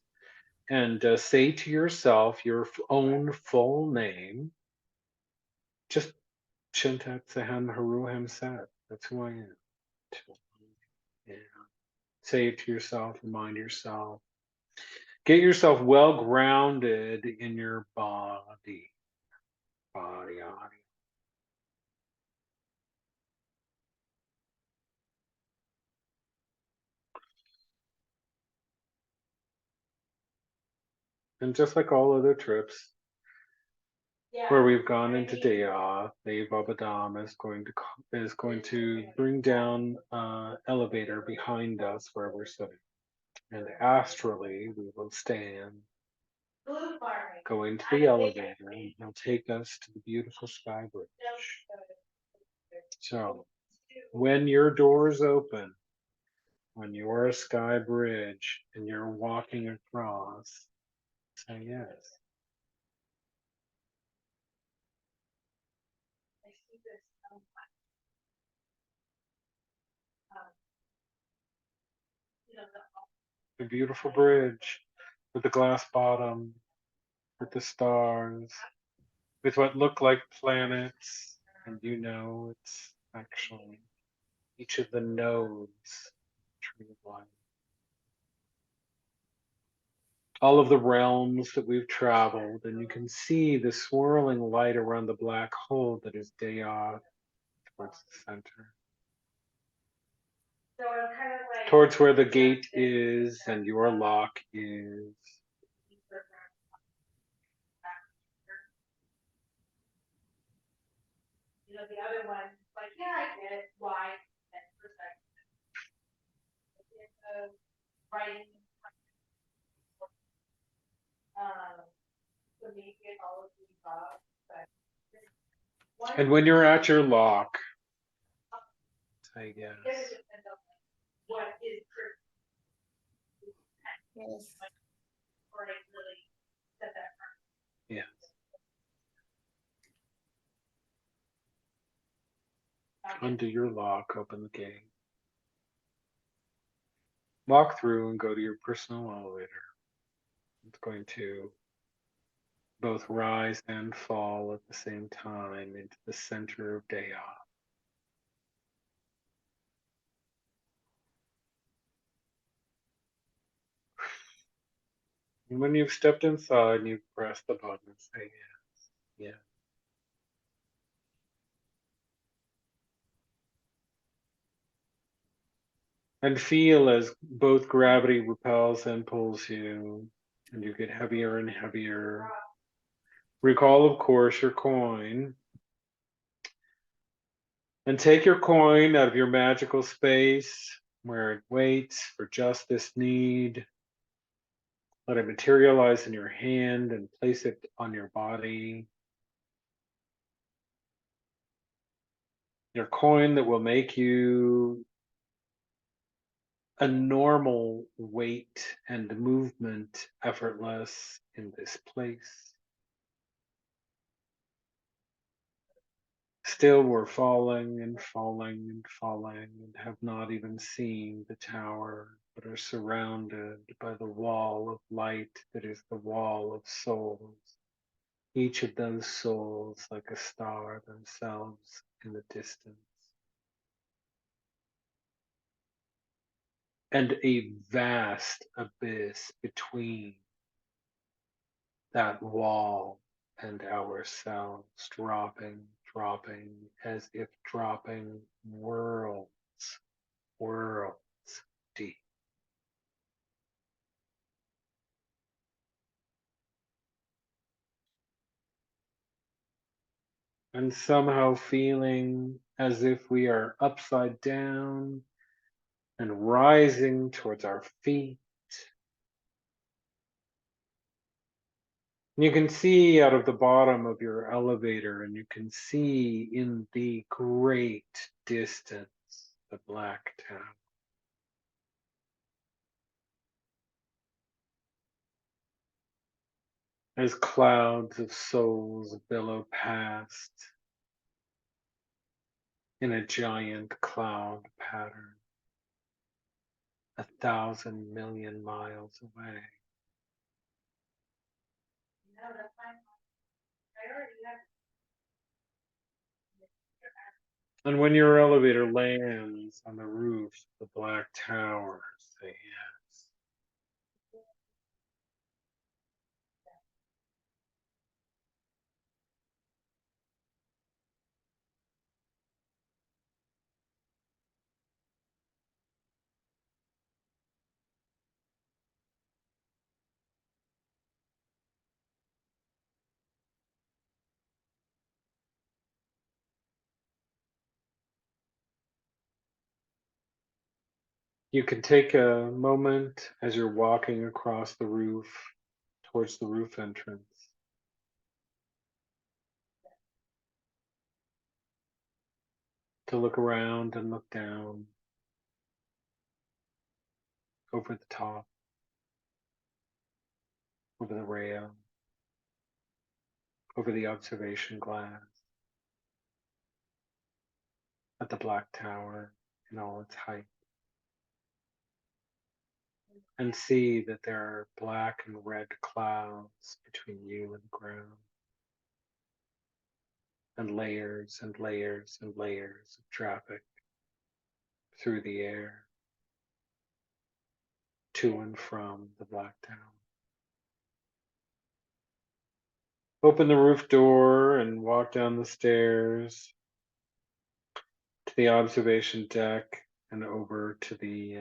and say to yourself your own full name. Just Shen Tat Sehan Haru Hamsat. That's who I am. Yeah. Say it to yourself, remind yourself. Get yourself well grounded in your body. Body. And just like all other trips, where we've gone into Daya, the Babadam is going to bring down elevator behind us where we're sitting. And astrally we will stand, go into the elevator, and he'll take us to the beautiful sky bridge. So when your doors open, When you're a sky bridge and you're walking across, say yes. A beautiful bridge with the glass bottom, with the stars, with what look like planets, and you know it's actually each of the nodes, tree of life. All of the realms that we've traveled, and you can see the swirling light around the black hole that is Dea towards the center. Towards where the gate is and your lock is. And when you're at your lock, say yes. Yes. Yes. Undo your lock, open the gate. Walk through and go to your personal elevator. It's going to both rise and fall at the same time into the center of Dea. And when you've stepped inside and you've pressed the button, say yes. Yes. And feel as both gravity repels and pulls you, and you get heavier and heavier. Recall, of course, your coin. And take your coin out of your magical space where it waits for just this need. Let it materialize in your hand and place it on your body. Your coin that will make you a normal weight and movement effortless in this place. Still, we're falling and falling and falling and have not even seen the tower, but are surrounded by the wall of light that is the wall of souls. Each of those souls like a star themselves in the distance. And a vast abyss between that wall and ourselves, dropping, as if dropping worlds deep. And somehow feeling as if we are upside down and rising towards our feet. You can see out of the bottom of your elevator, and you can see in the great distance the black town. As clouds of souls billow past in a giant cloud pattern, 1,000 million miles away. And when your elevator lands on the roof of the black tower, say yes. You can take a moment as you're walking across the roof towards the roof entrance to look around and look down. over the top, over the rail, over the observation glass, at the black tower in all its height. And see that there are black and red clouds between you and the ground, and layers and layers and layers of traffic through the air to and from the black tower. Open the roof door and walk down the stairs to the observation deck and over to the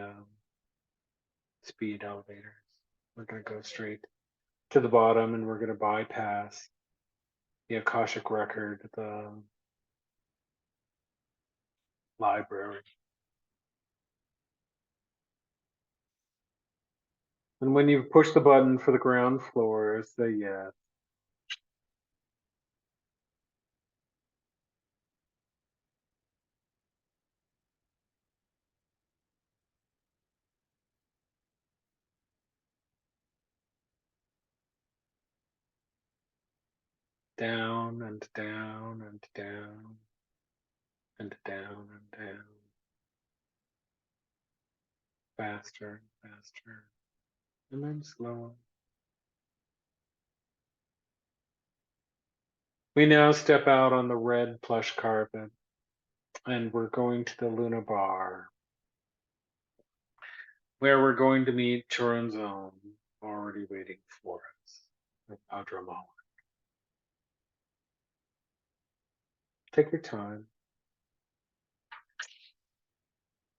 speed elevators. We're going to go straight to the bottom and we're going to bypass the Akashic record, the library. And when you push the button for the ground floor, say yes. Down and down and down and down and down. Faster and faster. And then slower. We now step out on the red plush carpet and we're going to the Luna Bar, where we're going to meet Choronzon, already waiting for us with Adramal. Take your time.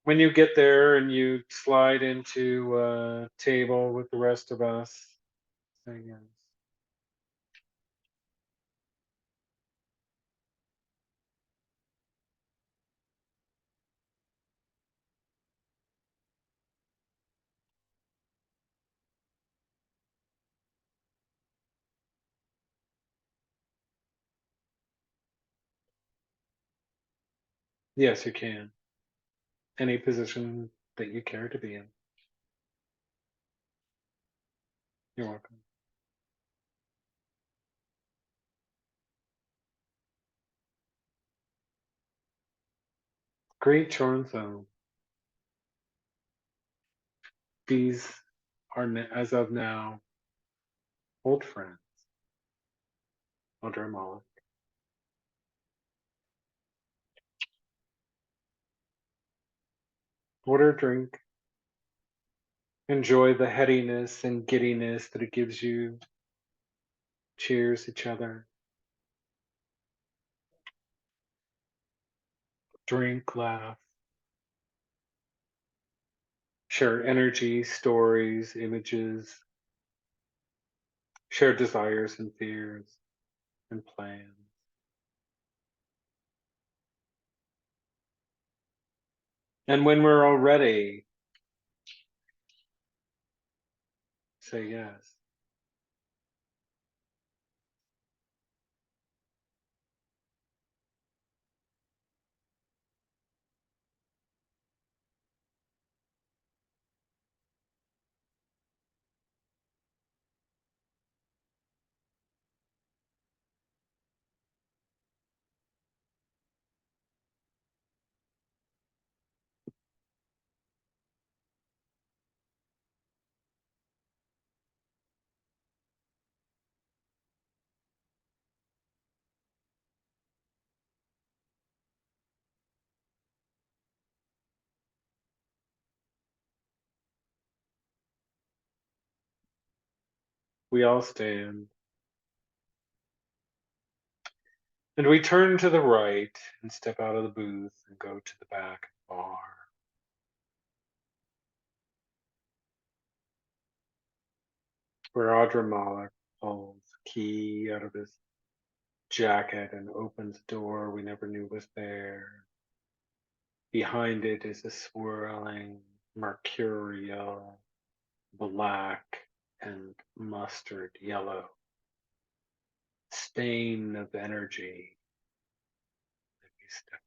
When you get there and you slide into a table with the rest of us, say yes. Yes, you can. Any position that you care to be in. You're welcome. Great Choronzon. These are, as of now, old friends. Adramal. Order a drink. Enjoy the headiness and giddiness that it gives you. Cheers each other. Drink, laugh. Share energy, stories, images. Share desires and fears and plans. And when we're all ready, say yes. We all stand. And we turn to the right and step out of the booth and go to the back bar. Where Audra Malik pulls a key out of his jacket and opens a door we never knew was there. Behind it is a swirling, mercurial, black and mustard yellow stain of energy that we step.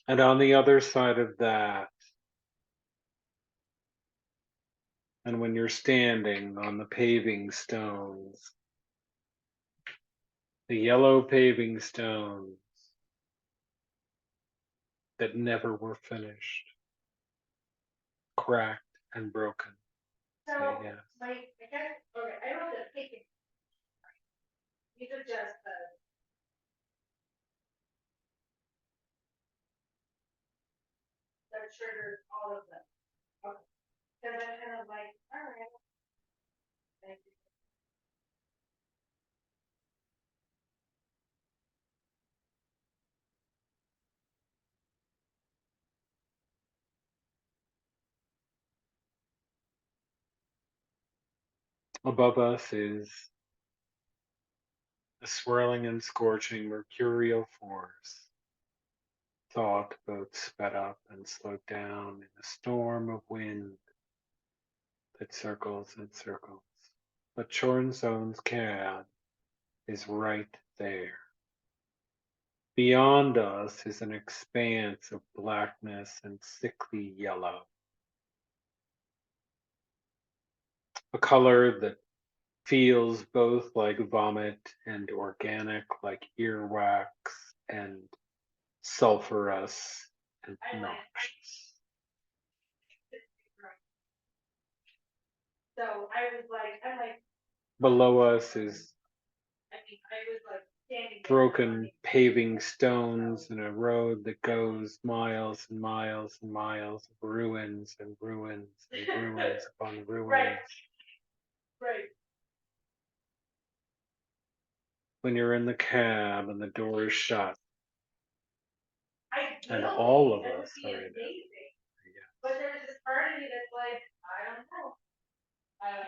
And on the other side of that, and when you're standing on the paving stones, the yellow paving stones that never were finished, cracked and broken. So, yes. I guess, okay, I don't have to pick it. These are just that triggers all of them. Okay. Because I'm kind of like, all right. Thank you. Above us is a swirling and scorching mercurial force. Thought both sped up and slowed down in a storm of wind that circles and circles. But Choronzone's cad is right there. Beyond us is an expanse of blackness and sickly yellow. A color that feels both like vomit and organic, like earwax and sulfurous and noxious. So I'm like, Below us is I was like standing broken paving stones and a road that goes miles and miles and miles of ruins and ruins and ruins upon ruins. Right. When you're in the cab and the door is shut, and all of us are in it. Yeah. But there's this part of me that's like, I don't know. I'm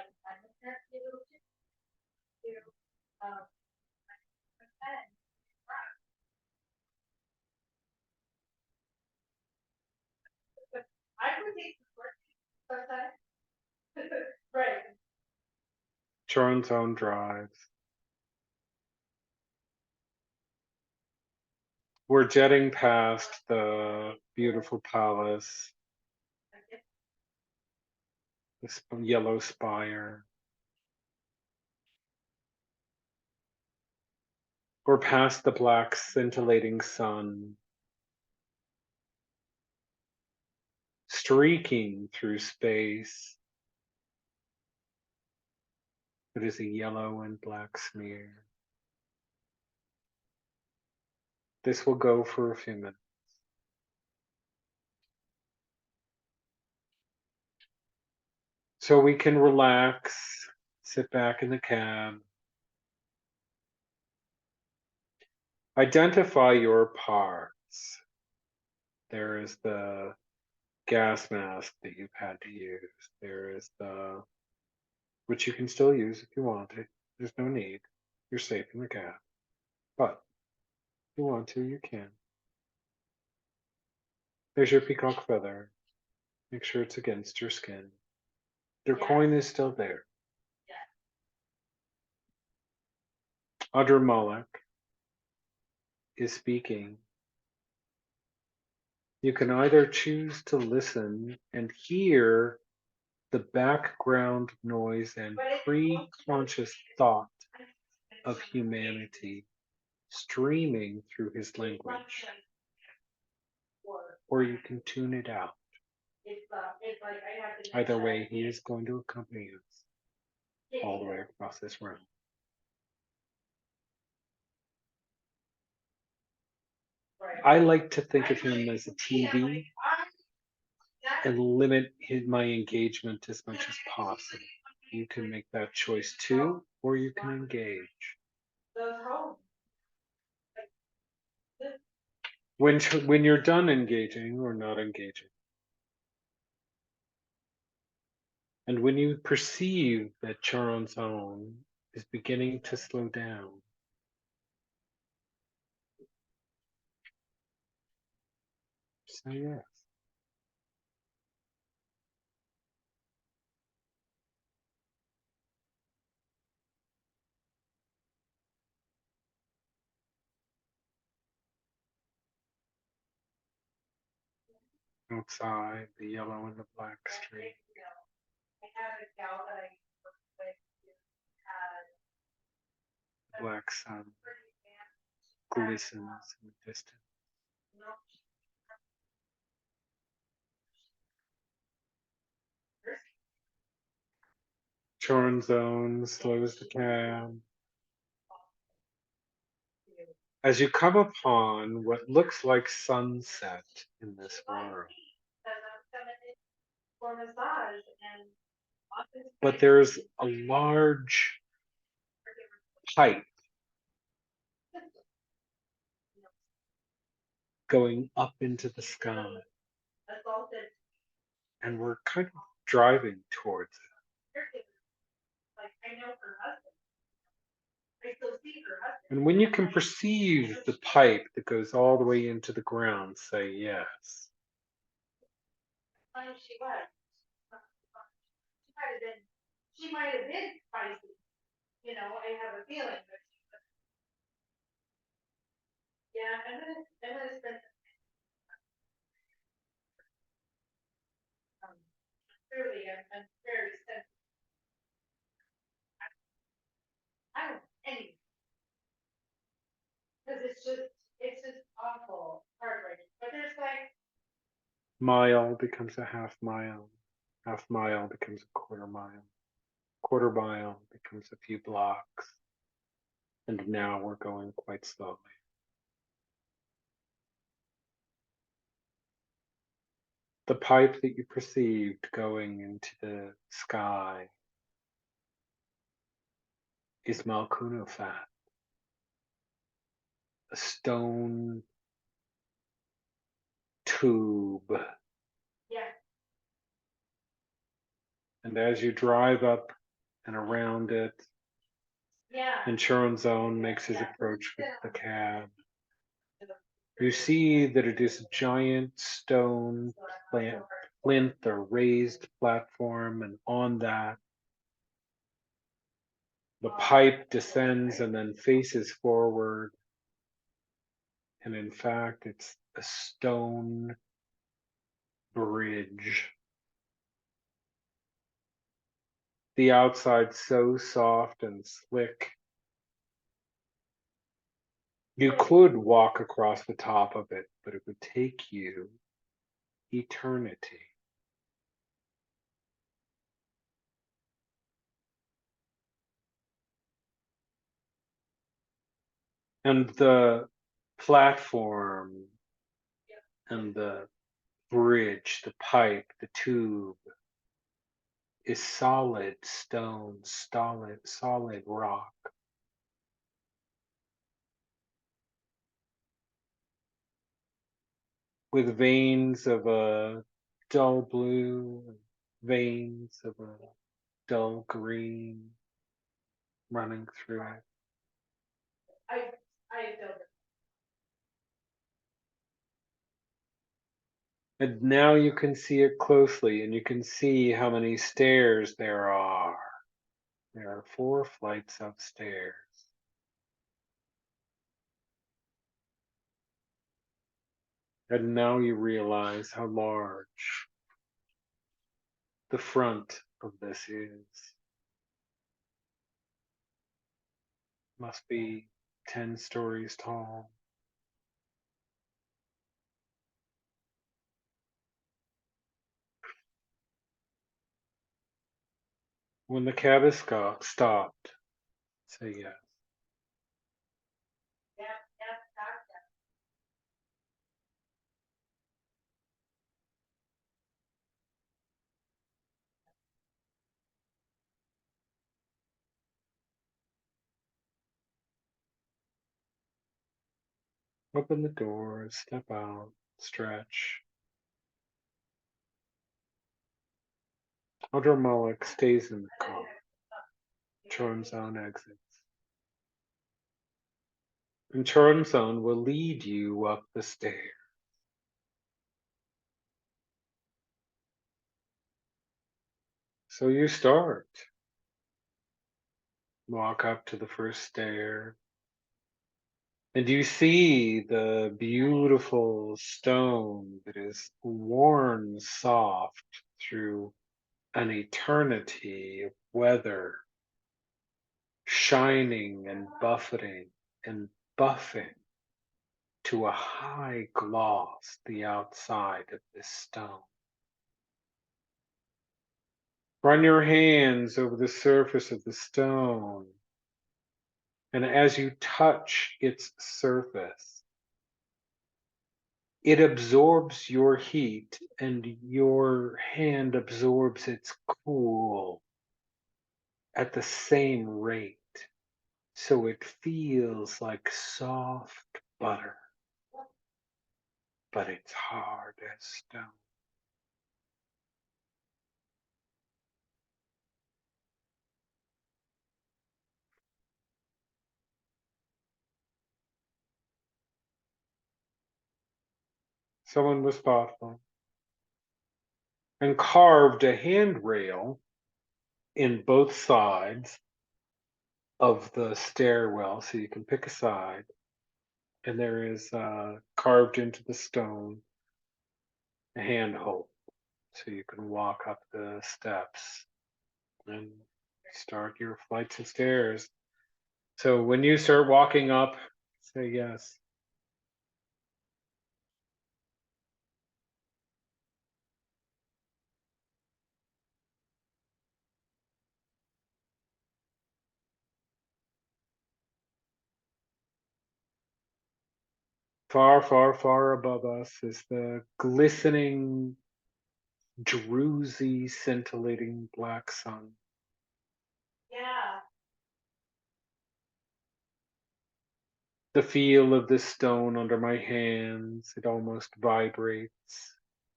apparently a little bit, I would take the work sometimes. Right. Choronzone drives. We're jetting past the beautiful palace, this yellow spire. We're past the black scintillating sun, streaking through space. It is a yellow and black smear. This will go for a few minutes. So we can relax, sit back in the cab, identify your parts. There is the gas mask that you've had to use. There is the, which you can still use if you want it. There's no need. You're safe in the cab. But if you want to, you can. There's your peacock feather. Make sure it's against your skin. Your coin is still there. Adra Malik is speaking. You can either choose to listen and hear the background noise and pre-conscious thought of humanity streaming through his language, or you can tune it out. Either way, he is going to accompany us all the way across this room. I like to think of him as a TV and limit my engagement as much as possible. You can make that choice too, or you can engage. When you're done engaging or not engaging, and when you perceive that Choronzone is beginning to slow down, say yes. outside, the yellow and the black street. I had a gal that I worked with who had The black sun pretty advanced glistens in the distance. milk. Chorn zone slows the cab. As you come upon what looks like sunset in this world. For massage and But there's a large pipe going up into the sky. assaulted And we're kind of driving towards it. like I know her husband. I still see her husband. And when you can perceive the pipe that goes all the way into the ground, say yes. She was. She might have been spicy. You know, I have a feeling that she was. Yeah, I'm gonna spend clearly I'm very sensitive. I don't any because it's just awful heartbreaking. But there's like Mile becomes a half mile. Half mile becomes a quarter mile. Quarter mile becomes a few blocks. And now we're going quite slowly. The pipe that you perceived going into the sky is Malkuno fat, a stone tube. yeah. And as you drive up and around it, Yeah. and Sharon Zone makes his approach with the cab, you see that it is a giant stone plinth or raised platform, and on that, the pipe descends and then faces forward. And in fact, it's a stone bridge. The outside so soft and slick. You could walk across the top of it, but it would take you eternity. And the platform and the bridge, the pipe, the tube is solid stone, solid rock. With veins of a dull blue, veins of a dull green running through it. I feel it. And now you can see it closely, and you can see how many stairs there are. There are 4 flights of stairs. And now you realize how large the front of this is. Must be 10 stories tall. When the cab is stopped, say yes. Yeah, gotcha. Open the doors, step out, stretch. Elder Moloch stays in the car. Choronzon exits. And Choronzon will lead you up the stairs. So you start. Walk up to the first stair. And you see the beautiful stone that is worn soft through an eternity of weather, shining and buffeting and buffing to a high gloss the outside of this stone. Run your hands over the surface of the stone, and as you touch its surface, it absorbs your heat and your hand absorbs its cool at the same rate. So it feels like soft butter, but it's hard as stone. Someone was thoughtful and carved a handrail in both sides of the stairwell, so you can pick a side, and there is carved into the stone a handhold, so you can walk up the steps and start your flights of stairs. So when you start walking up, say yes. Far, far, far above us is the glistening, druzy, scintillating black sun. Yeah. The feel of the stone under my hands, it almost vibrates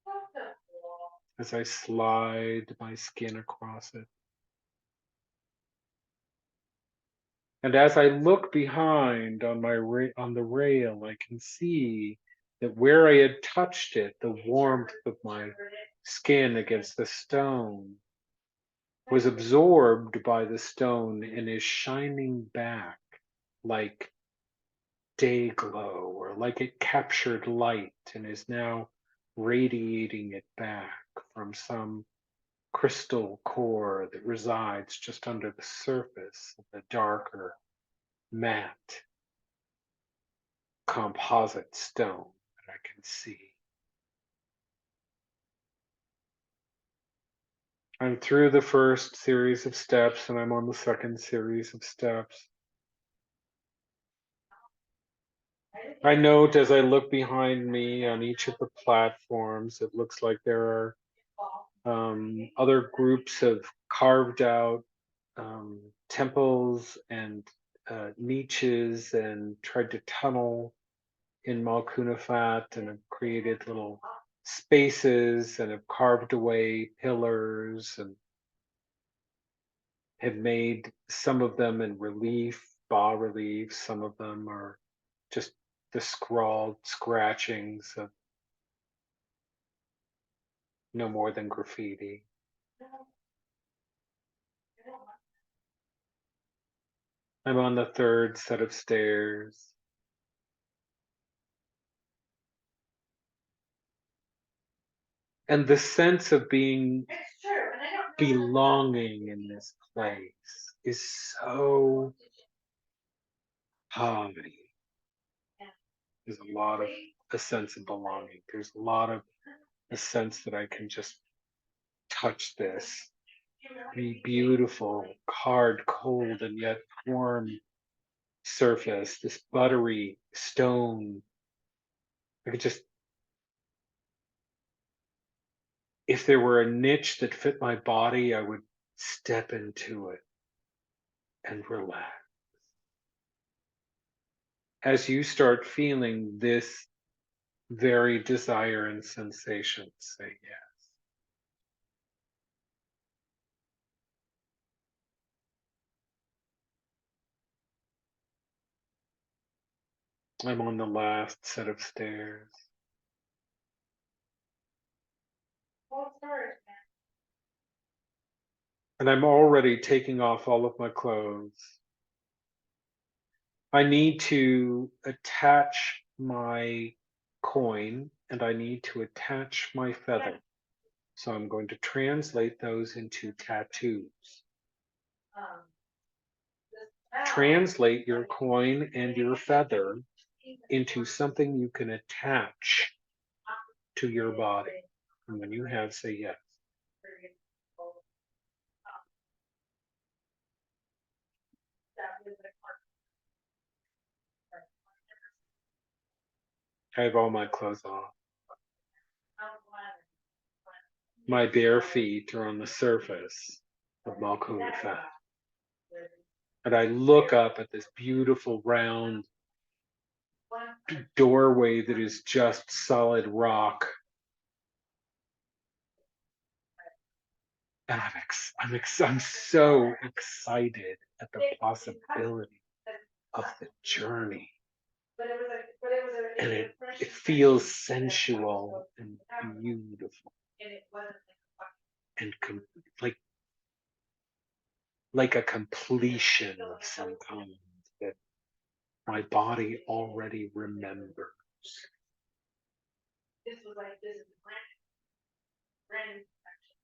That's so cool. as I slide my skin across it. And as I look behind on on the rail, I can see that where I had touched it, the warmth of my skin against the stone was absorbed by the stone and is shining back like day glow, or like it captured light and is now radiating it back from some crystal core that resides just under the surface of the darker, matte, composite stone that I can see. I'm through the first series of steps and I'm on the second series of steps. I note as I look behind me on each of the platforms, it looks like there are other groups have carved out temples and niches and tried to tunnel in Malkunafat and have created little spaces and have carved away pillars and have made some of them in relief, bas relief. Some of them are just the scrawled scratchings of no more than graffiti. I'm on the third set of stairs. And the sense of being It's true, and I don't know. belonging in this place is so high. There's a lot of a sense of belonging. There's a lot of a sense that I can just touch this, the beautiful, hard, cold, and yet warm surface, this buttery stone. I could just, if there were a niche that fit my body, I would step into it and relax. As you start feeling this very desire and sensation, say yes. I'm on the last set of stairs. Well, stories, man. And I'm already taking off all of my clothes. I need to attach my coin and I need to attach my feather. So I'm going to translate those into tattoos. Translate your coin and your feather into something you can attach to your body. And when you have, say yes. I have all my clothes off. My bare feet are on the surface of Malkuth Fat. And I look up at this beautiful round doorway that is just solid rock. And I'm so excited at the possibility of the journey. And it feels sensual and beautiful. And like a completion of some kind that my body already remembers.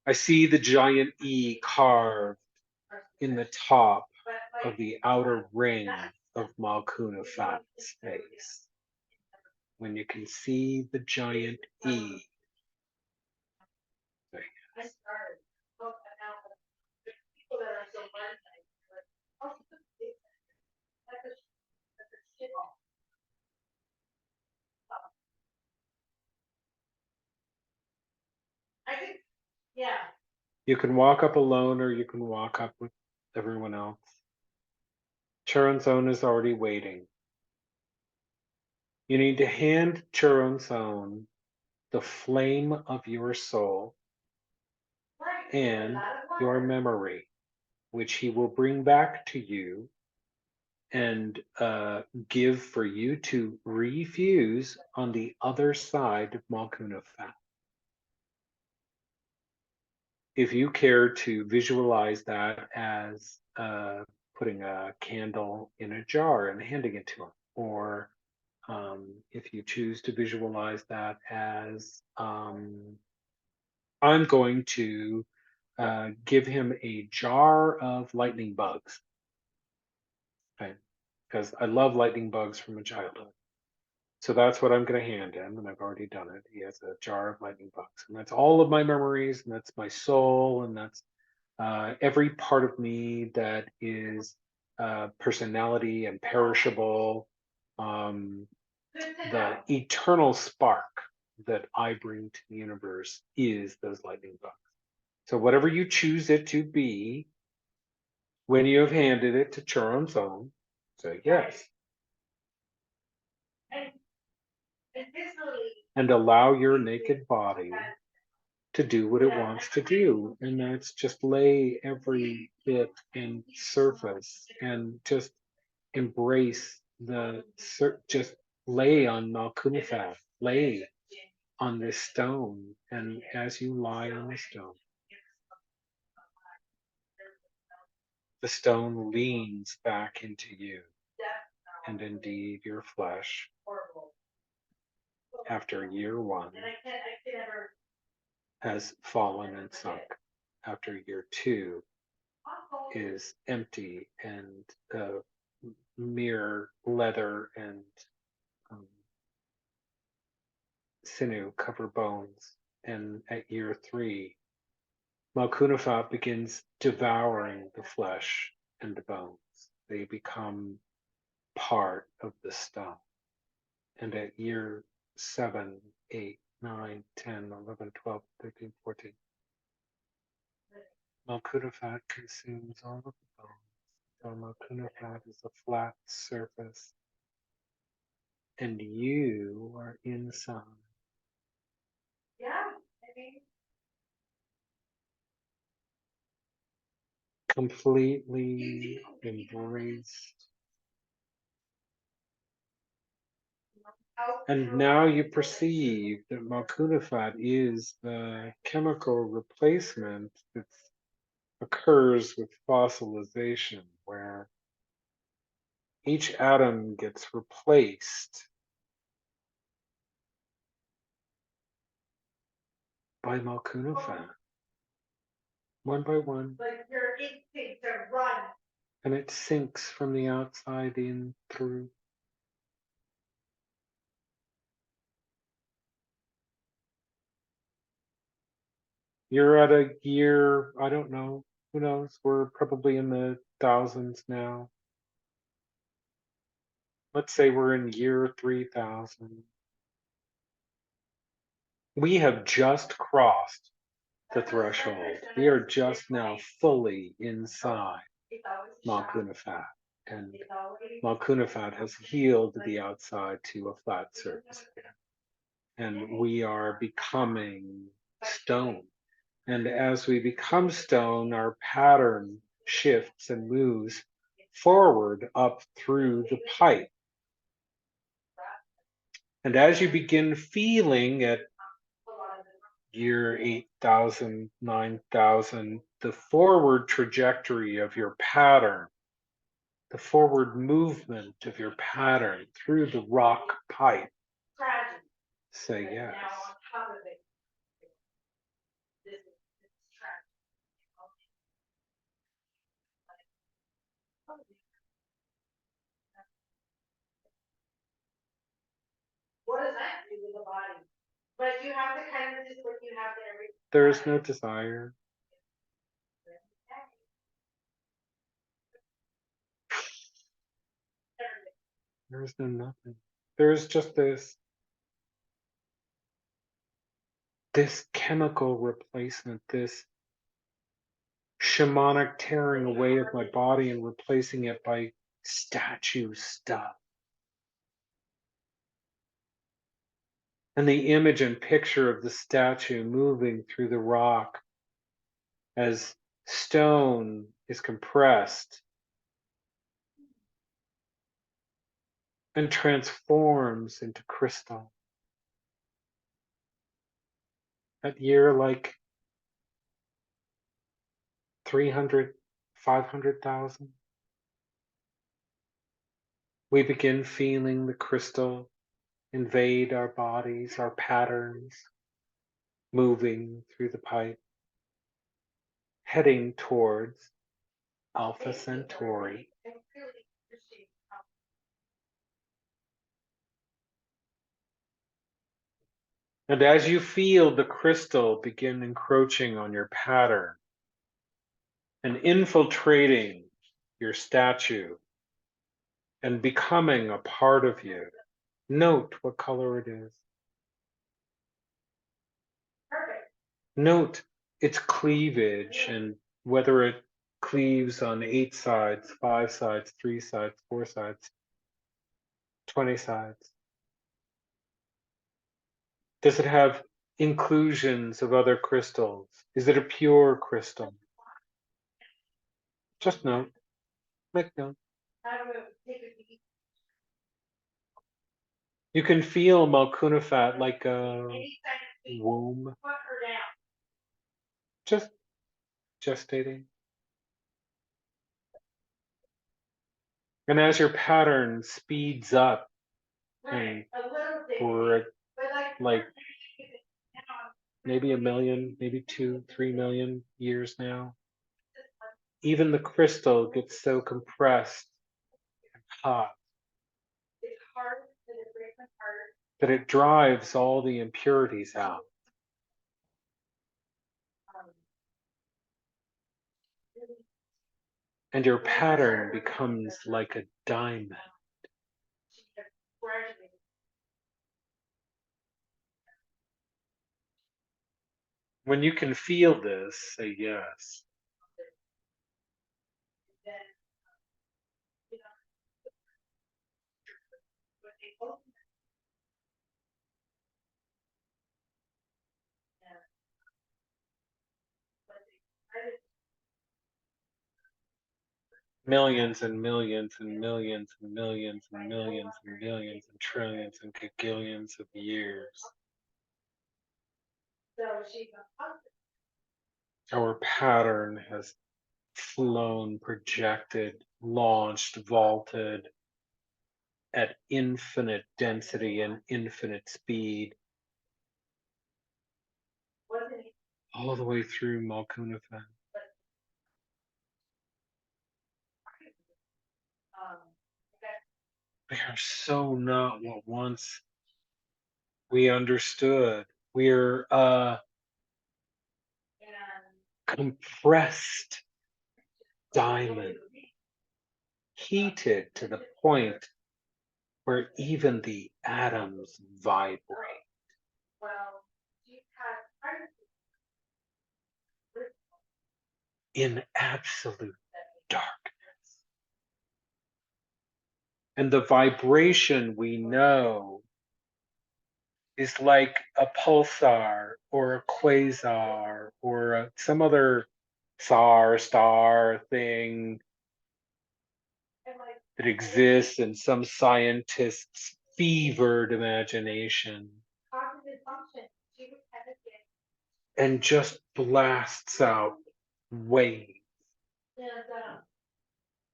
I see the giant E carved in the top of the outer ring of Malkuth Fat's face. When you can see the giant E. You can walk up alone or you can walk up with everyone else. Churonzon is already waiting. You need to hand Churonzon the flame of your soul and your memory, which he will bring back to you and give for you to refuse on the other side of Malkuth Fat. If you care to visualize that as putting a candle in a jar and handing it to him, or if you choose to visualize that as I'm going to give him a jar of lightning bugs. Okay, because I love lightning bugs from a childhood. So that's what I'm going to hand him, and I've already done it. He has a jar of lightning bugs, and that's all of my memories, and that's my soul, and that's every part of me that is personality and perishable, the eternal spark that I bring to the universe is those lightning bugs. So whatever you choose it to be, when you have handed it to Churonzon, say yes. And allow your naked body to do what it wants to do. And that's just lay every bit and surface and just embrace just lay on Malkuth Fat, lay on this stone. And as you lie on the stone leans back into you. And indeed, your flesh, after year one, has fallen and sunk. After year two, is empty and mere leather and sinew cover bones. And at year three, Malkuth Fat begins devouring the flesh and the bones. They become part of the stone. And at year 7, 8, 9, 10, 11, 12, 13, 14, Malkuth Fat consumes all of the bones. So Malkuth Fat is a flat surface, and you are inside. Completely embraced. And now you perceive that Malkuth Fat is the chemical replacement that occurs with fossilization, where each atom gets replaced by Malkunafan, one by one. Like your instinct to run. And it sinks from the outside in through. You're at a year, I don't know, who knows? We're probably in the thousands now. Let's say we're in year 3000. We have just crossed the threshold. We are just now fully inside Malkunafat. And Malkunafat has healed the outside to a flat surface again. And we are becoming stone. And as we become stone, our pattern shifts and moves forward up through the pipe. And as you begin feeling at year 8,000, 9,000, the forward trajectory of your pattern, the forward movement of your pattern through the rock pipe, say yes. What does that do to the body? But you have to kind of just what you have there. There is no desire. There is no nothing. There is just this chemical replacement, this shamanic tearing away of my body and replacing it by statue stuff. And the image and picture of the statue moving through the rock as stone is compressed and transforms into crystal. At year like 300, 500,000, we begin feeling the crystal invade our bodies, our patterns, moving through the pipe, heading towards Alpha Centauri. And as you feel the crystal begin encroaching on your pattern and infiltrating your statue and becoming a part of you, note what color it is. Perfect. Note its cleavage and whether it cleaves on 8 sides, 5 sides, 3 sides, 4 sides, 20 sides. Does it have inclusions of other crystals? Is it a pure crystal? Just note. Make note. You can feel Malkunafat like a womb. Just gestating. And as your pattern speeds up, and we're at like maybe 1 million, maybe 2, 3 million years now, even the crystal gets so compressed and hot that it drives all the impurities out. And your pattern becomes like a diamond. When you can feel this, say yes. Millions and millions and millions and millions and millions and millions and trillions and gagillions of years. Our pattern has flown, projected, launched, vaulted at infinite density and infinite speed, all the way through Malkunafen. They are so not what once we understood. We're compressed diamond, heated to the point where even the atoms vibrate in absolute darkness. And the vibration we know is like a pulsar or a quasar or some other star thing that exists in some scientist's fevered imagination and just blasts out wave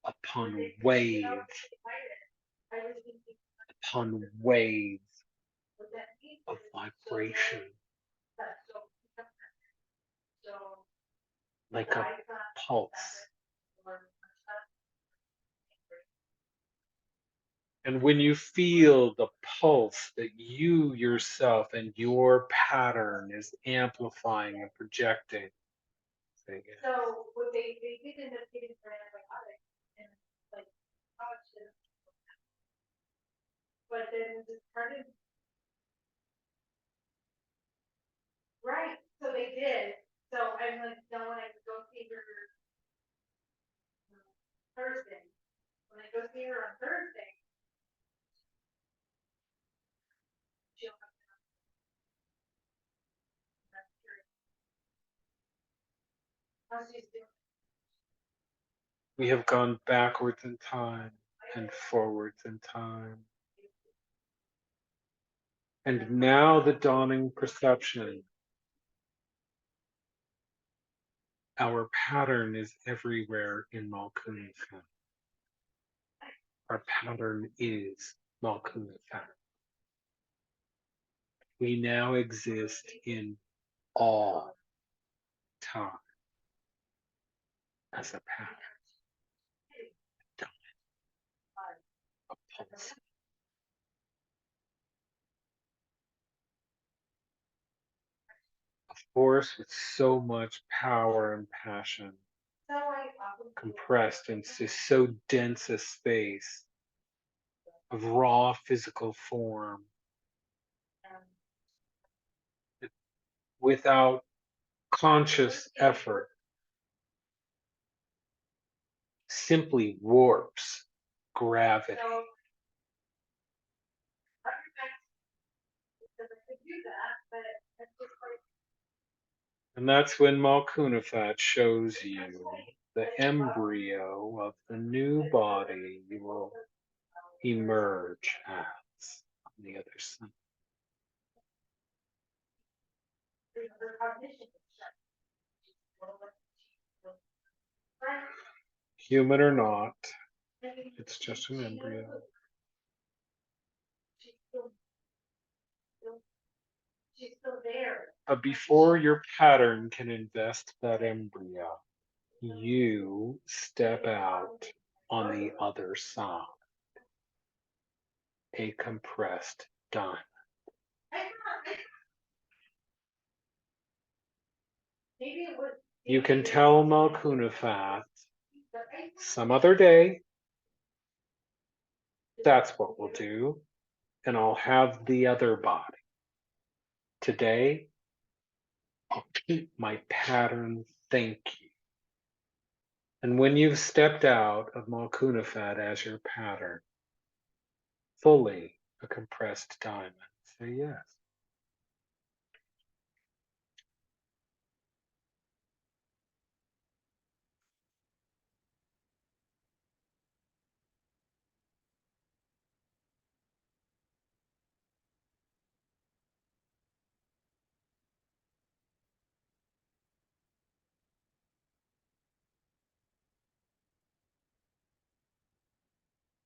upon wave upon wave of vibration, like a pulse. And when you feel the pulse that you yourself and your pattern is amplifying and projecting, So what they did end up getting for antibiotics and like college, but then just started. Right, so they did. So I'm like, no, when I go see her Thursday, when I go see her on Thursday, she'll have to. How she's doing. we have gone backwards in time and forwards in time. And now the dawning perception. Our pattern is everywhere in Malkunafen. Our pattern is Malkunafen. We now exist in all time as a pattern. A pulse. A force with so much power and passion compressed into so dense a space of raw physical form without conscious effort simply warps gravity. And that's when Malkunafat shows you the embryo of the new body you will emerge as on the other side. Human or not, it's just an embryo. She's still there. But before your pattern can invest that embryo, you step out on the other side, a compressed diamond. Maybe it was. You can tell Malkunafat some other day, that's what we'll do, and I'll have the other body. Today, I'll keep my pattern, thank you. And when you've stepped out of Malkunafat as your pattern, fully a compressed diamond, say yes.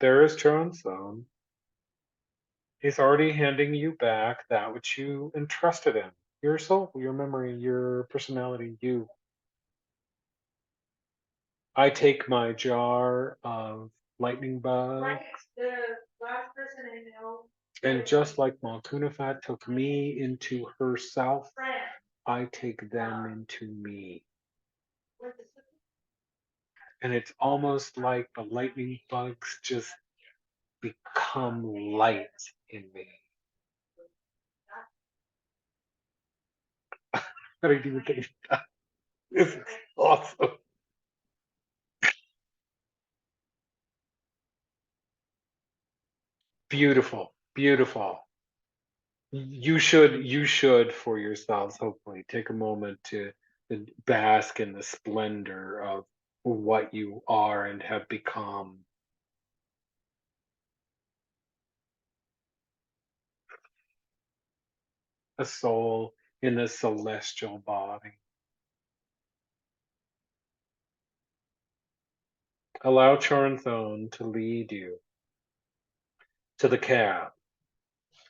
There is Tron's zone. is already handing you back that which you entrusted in. Your soul, your memory, your personality, you. I take my jar of lightning bug. Right, the last person I know. And just like Malkunafat took me into herself, Friend. I take them into me. What's the- And it's almost like the lightning bugs just become light in me. How do you do that? This is awesome. Beautiful, beautiful. You should for yourselves, hopefully, take a moment to bask in the splendor of what you are and have become. A soul in a celestial body. Allow Charanthone to lead you to the cab.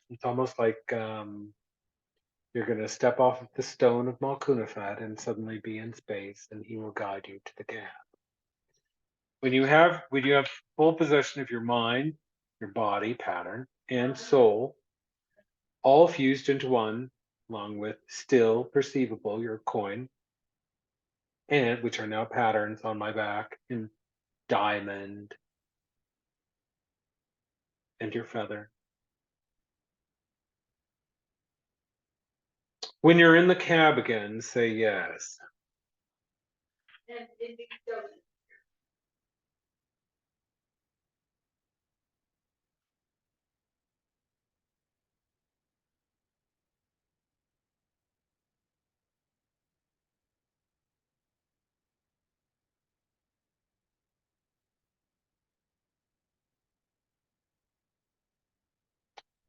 It's almost like you're going to step off of the stone of Malkunafat and suddenly be in space, and he will guide you to the cab. When you have full possession of your mind, your body pattern, and soul, all fused into one, along with still perceivable your coin, and which are now patterns on my back in diamond and your feather. When you're in the cab again, say yes. And it goes.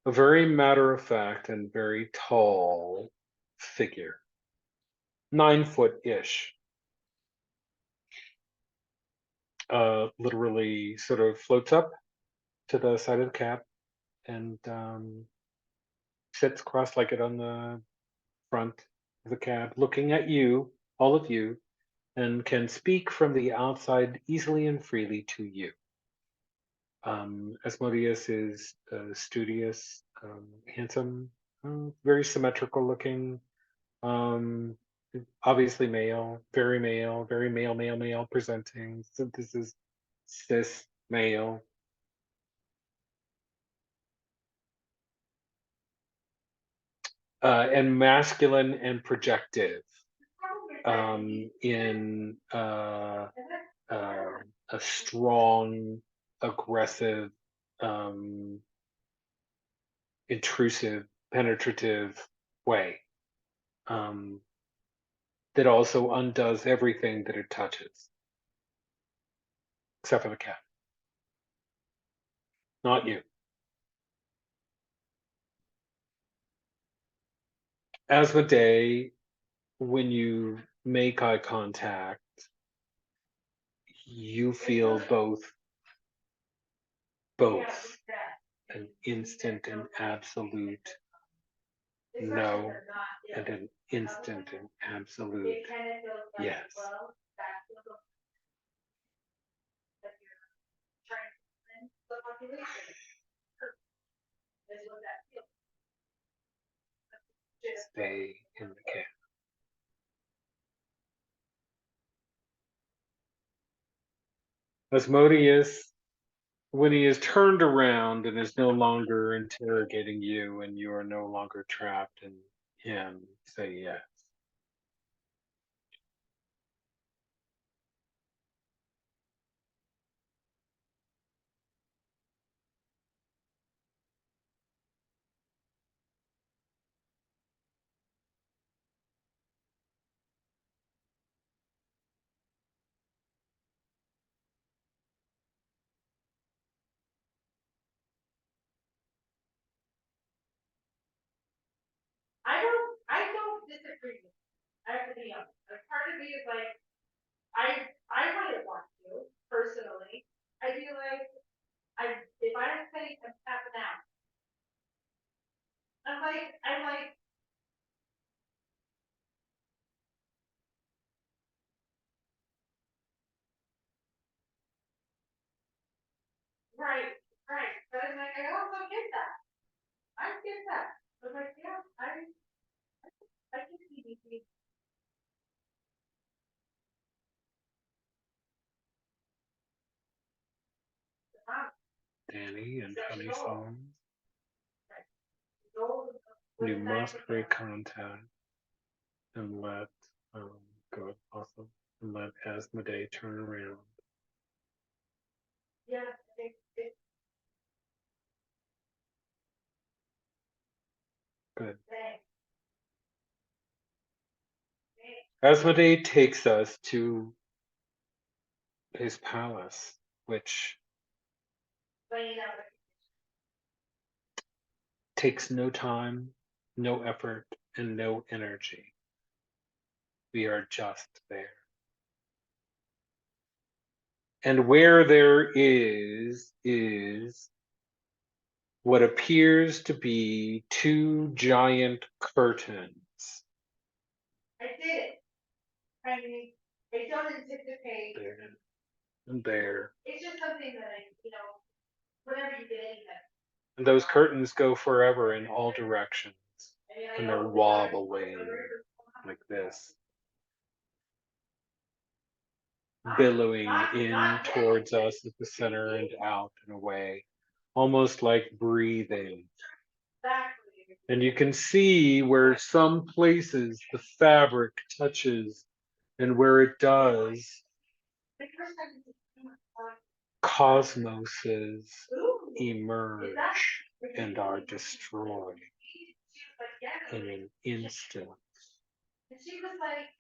A very matter of fact and very tall figure, 9 foot-ish, literally sort of floats up to the side of the cab and sits cross-legged on the front of the cab, looking at you, all of you, and can speak from the outside easily and freely to you. Asmodeus is studious, handsome, very symmetrical looking, um, obviously male, very male, very male, male, male presenting. So this is cis male. And masculine and projective in a strong, aggressive, um, intrusive, penetrative way that also undoes everything that it touches, except for the cat. Not you. Asmodee, when you make eye contact, you feel both an instant and absolute no and an instant and absolute yes. Stay in the camp. Asmodeus, when he is turned around and is no longer interrogating you and you are no longer trapped in him, say yes. I don't disagree with you. I have to be honest. A part of me is like, I wouldn't want to, personally. I'd be like, if I say I'm tapping out, Right. But I'm like, I also get that. I get that. I was like, yeah, I can see these things. Danny and Honey Song. You must break contact and let go also and let Asmodee turn around. Yeah, Good. thanks. Asmodee takes us to his palace, which takes no time, no effort, and no energy. We are just there. And where there is what appears to be two giant curtains. I did it. I mean, I don't anticipate. There and there. It's just something that whenever you get anything. And those curtains go forever in all directions. And they're wobbling like this, billowing in towards us at the center and out and away, almost like breathing. And you can see where some places the fabric touches, and where it does, cosmoses emerge and are destroyed in an instant.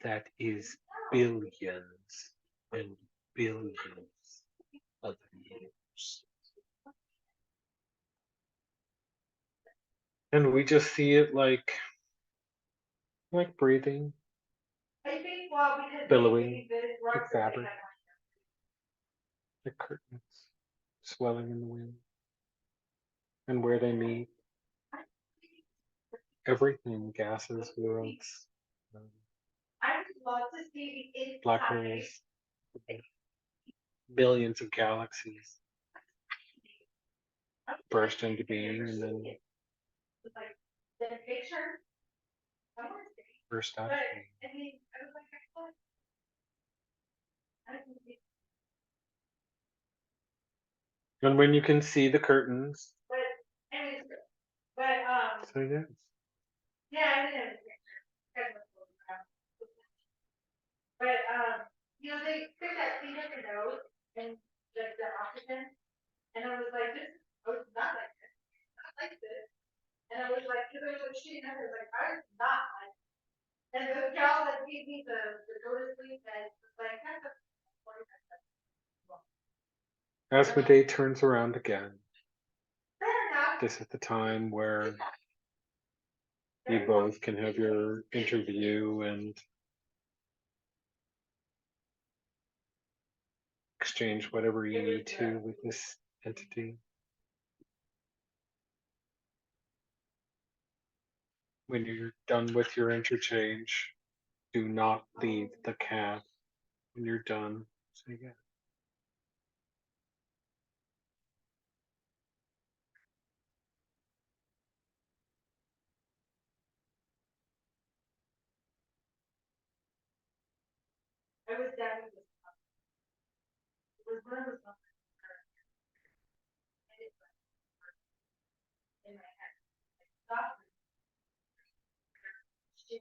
That is billions and billions of years. And we just see it like breathing, billowing, like fabric, like curtains swelling in the wind. And where they meet, everything, gases, worlds, I would love to see the black holes, billions of galaxies burst into being and then the picture. burst out of being. I mean, I was like, And when you can see the curtains, but so yes. yeah, I didn't have a picture. But they took that thing up your nose and like the oxygen, and I was like, this was not like this, not like this. And I was like, because I was like shooting, I was like, I was not like. And the gal that gave me the go to sleep and was like, that's a. Asmodee turns around again. Fair enough. This is the time where you both can have your interview and exchange whatever you need to with this entity. When you're done with your interchange, do not leave the cab. When you're done, say yes. I was down with this. It was one of those moments in my head. Stop. Shit.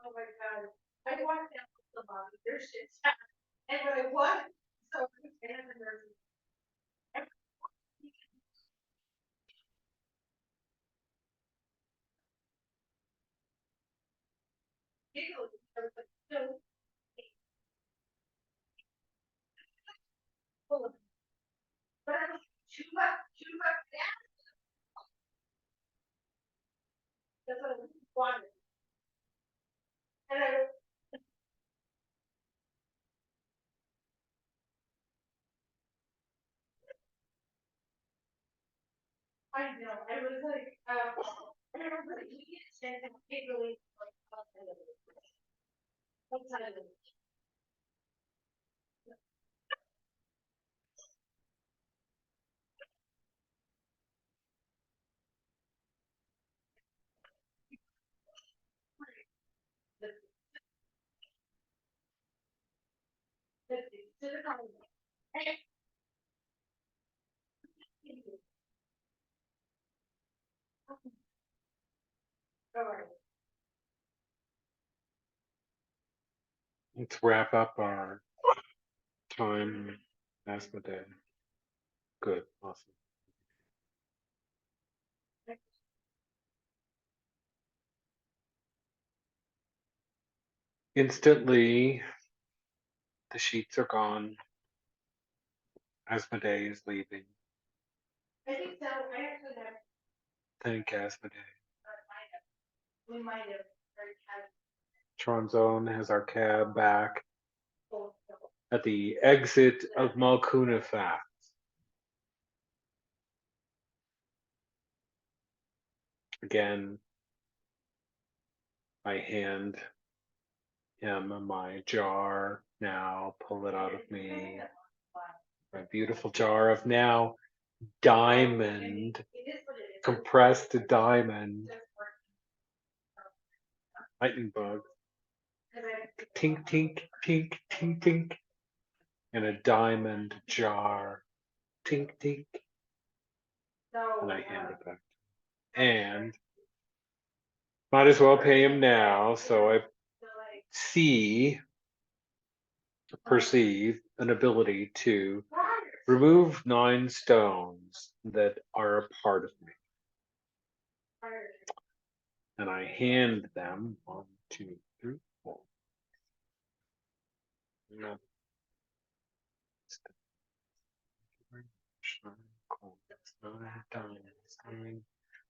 Oh my god. I walked down with the mom, their shit's and when I was, so and the nurses. Giggled. I was like, so I know, I was like, I remember you get sent and take really like outside of it. Outside of it. To the comment. All right. Let's wrap up our time as the day. Good, awesome. Instantly, the sheets are gone. Asmodee is leaving. I think so. I actually have. Thank Asmodee. We might have. Already had Tronzone has our cab back both. at the exit of Malkunafat. Again, I hand him my jar now, pull it out of me. My beautiful jar of now diamond, compressed diamond, lightning bug, tink, tink, tink, tink, tink, in a diamond jar, tink, tink, and I hand it back. And might as well pay him now, so I perceive an ability to remove 9 stones that are a part of me. And I hand them 1, 2, 3, 4. No. 9 diamonds, 9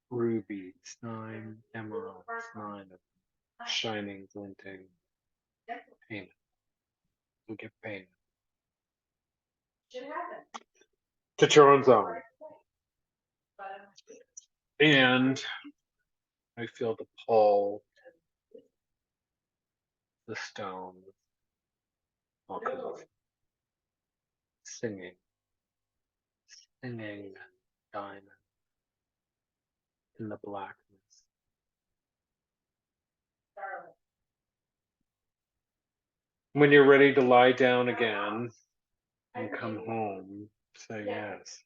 rubies, 9 emeralds, 9 of shining, glinting payment. You get payment. To Charon's and I feel the pull, the stone, all kinds of singing, diamond in the blackness. When you're ready to lie down again and come home, say yes.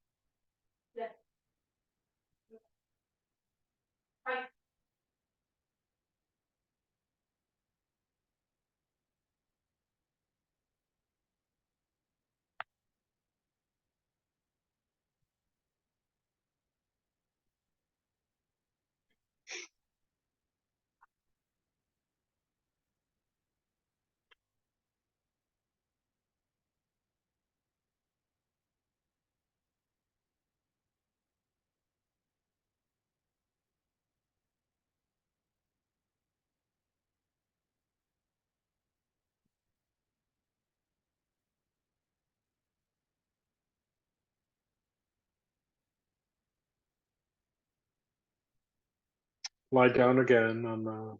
Lie down again on the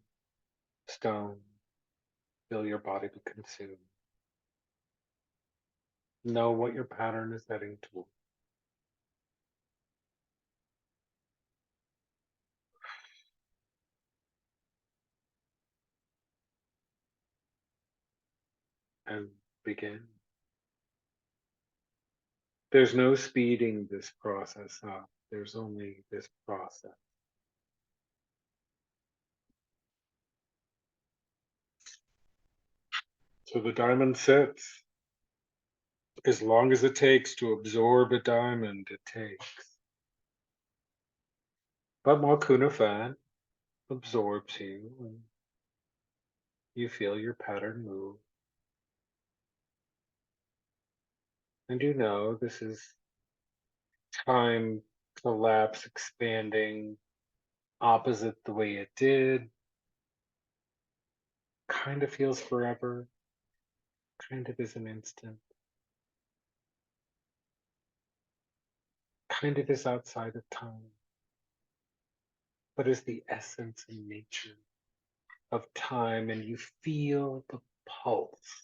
stone. Feel your body be consumed. Know what your pattern is heading toward. And begin. There's no speeding this process up. There's only this process. So the diamond sits as long as it takes to absorb a diamond, it takes. But Malkunafan absorbs you and you feel your pattern move. And you know this is time collapse expanding opposite the way it did. Kind of feels forever, kind of is an instant, kind of is outside of time. what is the essence and nature of time, and you feel the pulse.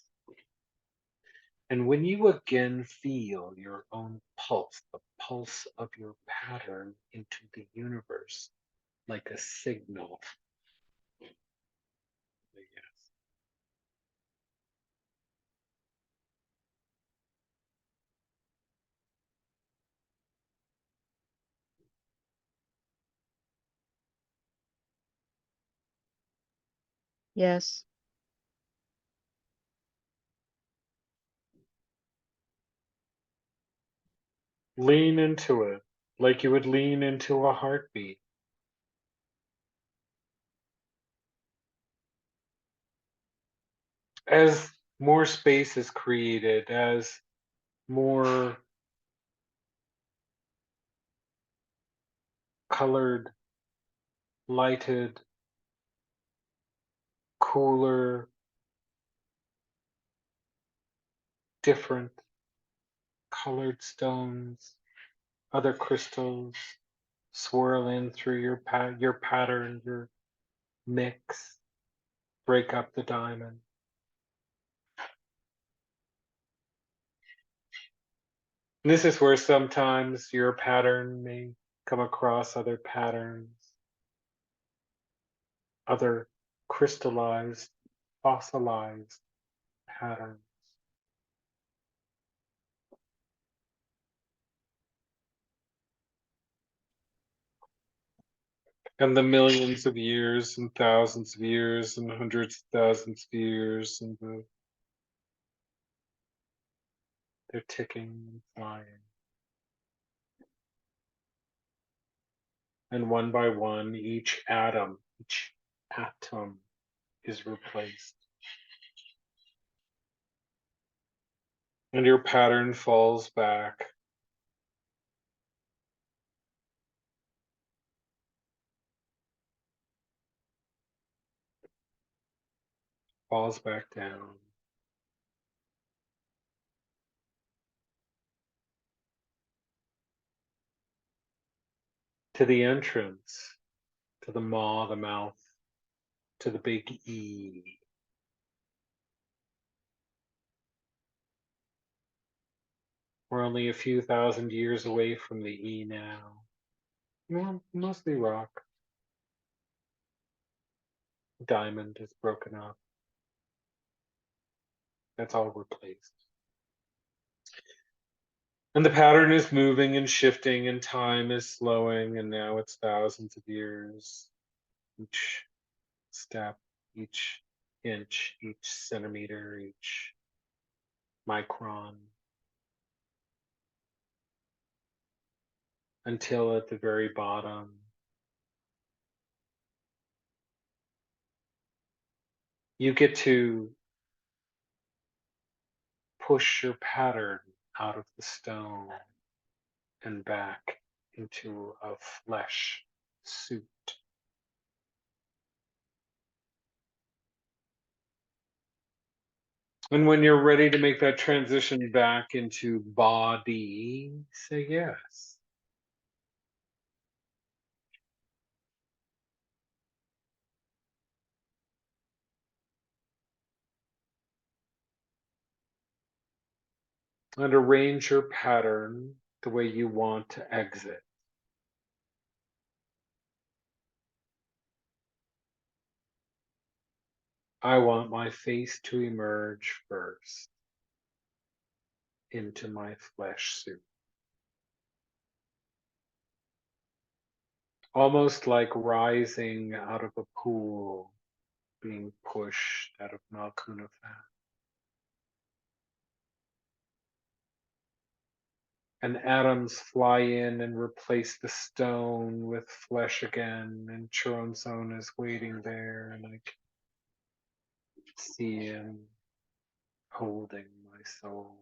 And when you again feel your own pulse, the pulse of your pattern into the universe, like a signal. Yes. Yes. Lean into it like you would lean into a heartbeat. As more space is created, as more colored, lighted, cooler, different colored stones, other crystals swirl in through your pattern, your mix, break up the diamond. And this is where sometimes your pattern may come across other patterns, other crystallized, fossilized patterns. And the millions of years and thousands of years and hundreds of thousands of years, and they're ticking and flying. And one by one, each atom is replaced. And your pattern falls back. Falls back down. To the entrance, to the maw, the mouth, to the big E. We're only a few thousand years away from the E now. Well, mostly rock. Diamond is broken up. That's all replaced. And the pattern is moving and shifting, and time is slowing, and now it's thousands of years. Each step, each inch, each centimeter, each micron, until at the very bottom, you get to push your pattern out of the stone and back into a flesh suit. And when you're ready to make that transition back into body, say yes. And arrange your pattern the way you want to exit. I want my face to emerge first into my flesh suit. Almost like rising out of a pool, being pushed out of Malkuna fat. And atoms fly in and replace the stone with flesh again, and Chironzon is waiting there, and I can see him holding my soul.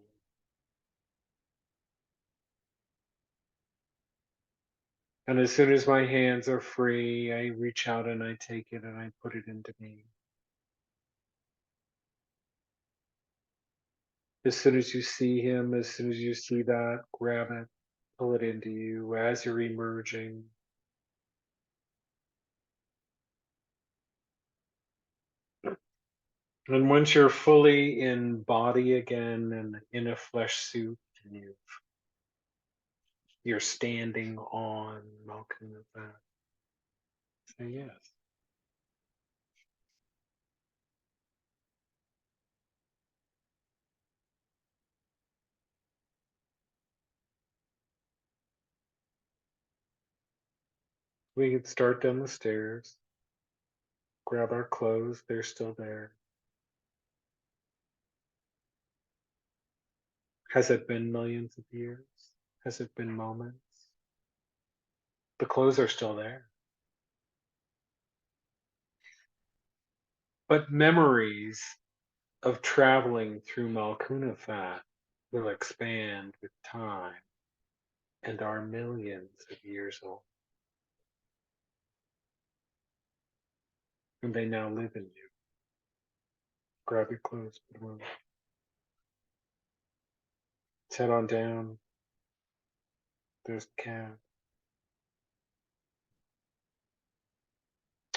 And as soon as my hands are free, I reach out and I take it and I put it into me. As soon as you see him, as soon as you see that, grab it, pull it into you as you're emerging. And once you're fully in body again and in a flesh suit, and you're standing on Malkuth, say yes. We could start down the stairs, grab our clothes, they're still there. Has it been millions of years? Has it been moments? The clothes are still there. But memories of traveling through Malkunafat will expand with time and are millions of years old. And they now live in you. Grab your clothes, put them on. Let's head on down. There's the cab.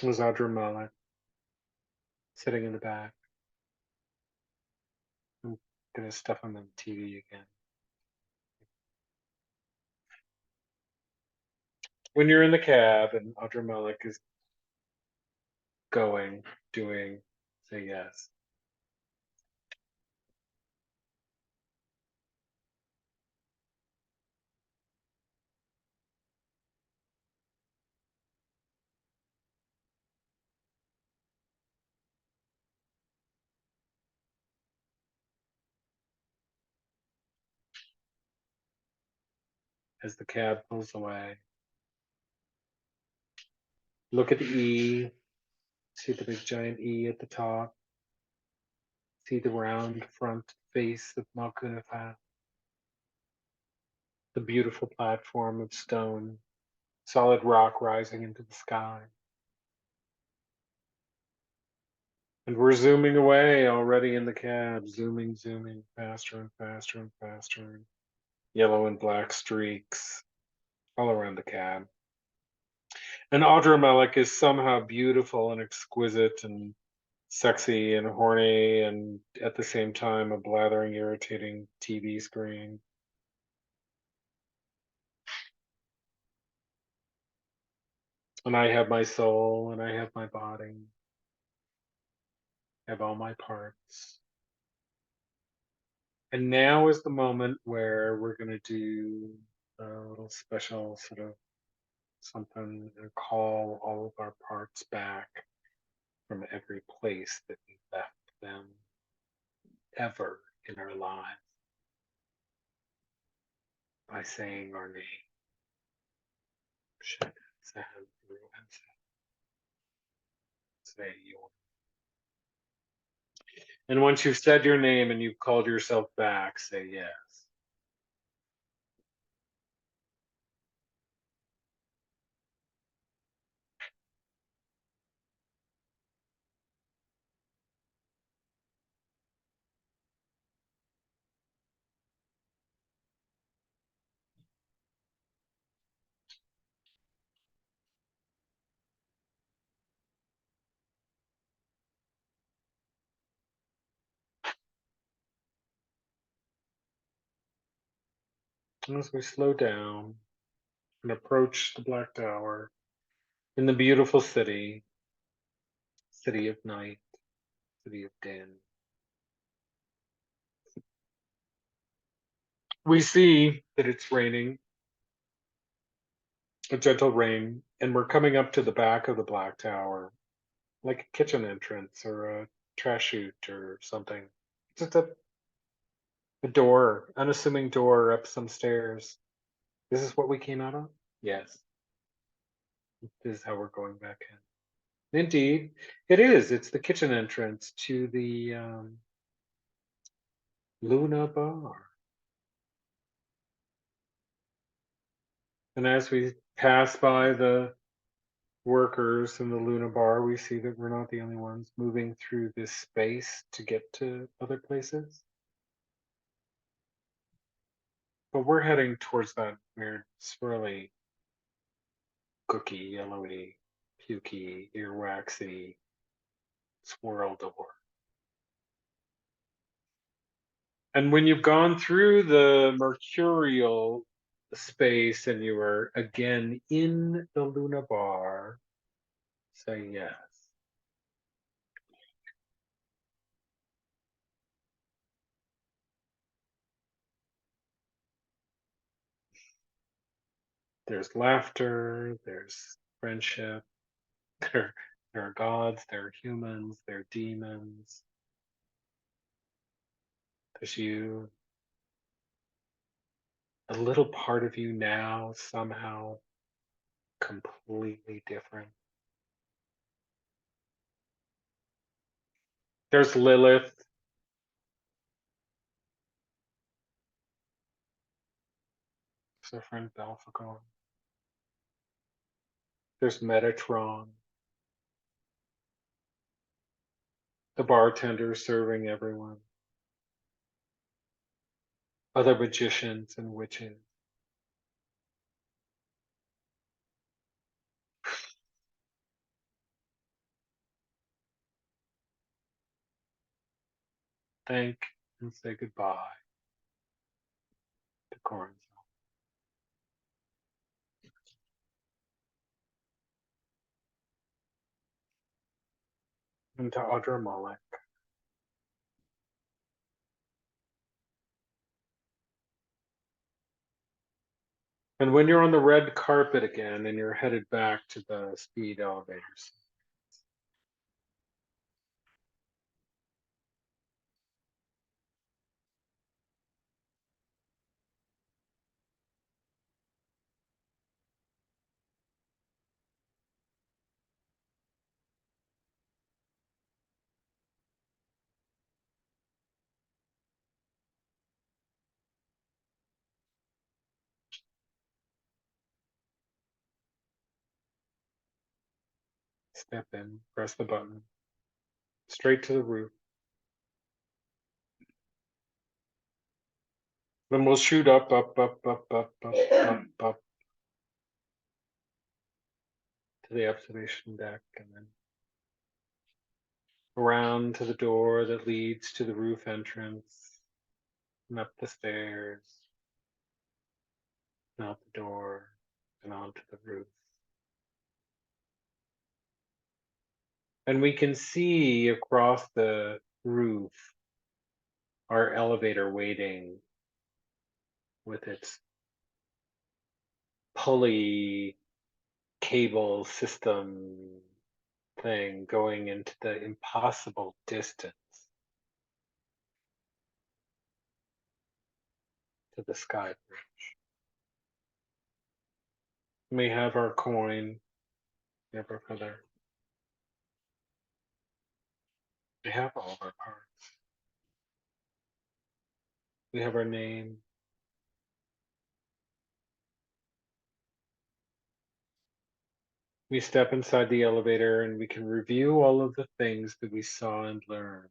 It was Audra Mullet sitting in the back. I'm gonna stuff him on the TV again. When you're in the cab and Audra Mullet is going, doing, say yes. As the cab pulls away. Look at the E. See the big giant E at the top. See the round front face of Malkunafat. The beautiful platform of stone, solid rock rising into the sky. And we're zooming away already in the cab, zooming, faster and faster and faster. Yellow and black streaks all around the cab. And Audra Mellick is somehow beautiful and exquisite and sexy and horny and at the same time a blathering, irritating TV screen. And I have my soul and I have my body. I have all my parts. And now is the moment where we're going to do a little special sort of something and call all of our parts back from every place that we left them ever in our lives by saying our name. Shen Tat, say your. And once you've said your name and you've called yourself back, say yes. And as we slow down and approach the Black Tower in the beautiful city, city of night, city of din, we see that it's raining, a gentle rain, and we're coming up to the back of the Black Tower, like a kitchen entrance or a trash chute or something. Just a door, unassuming door up some stairs. This is what we came out of? Yes. This is how we're going back in. Indeed, it is. It's the kitchen entrance to the Luna Bar. And as we pass by the workers in the Luna Bar, we see that we're not the only ones moving through this space to get to other places. But we're heading towards that weird, swirly, cookie, yellowy, pukey, earwaxy swirl door. And when you've gone through the mercurial space and you are again in the Luna bar, say yes. There's laughter, there's friendship, there, there are gods, there are humans, there are demons, there's you. A little part of you now, somehow completely different. There's Lilith. There's our friend Belphegor. There's Metatron, the bartender serving everyone. Other magicians and witches. Thank and say goodbye to Corin's. And to Audra Mollick. And when you're on the red carpet again and you're headed back to the speed elevators, step in, press the button, straight to the roof. Then we'll shoot up, up, up, up, up, up, up, up to the observation deck and then around to the door that leads to the roof entrance and up the stairs and out the door and onto the roof. And we can see across the roof our elevator waiting with its pulley cable system thing going into the impossible distance to the sky bridge. We have our coin, we have our feather, we have all of our parts. We have our name. We step inside the elevator and we can review all of the things that we saw and learned.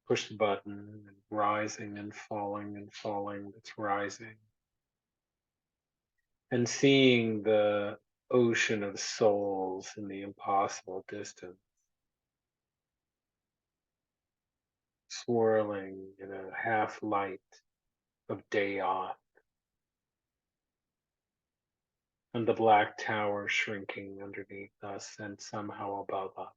Push the button and rising and falling and falling, it's rising. And seeing the ocean of souls in the impossible distance, swirling in a half light of day off, and the black tower shrinking underneath us and somehow above us.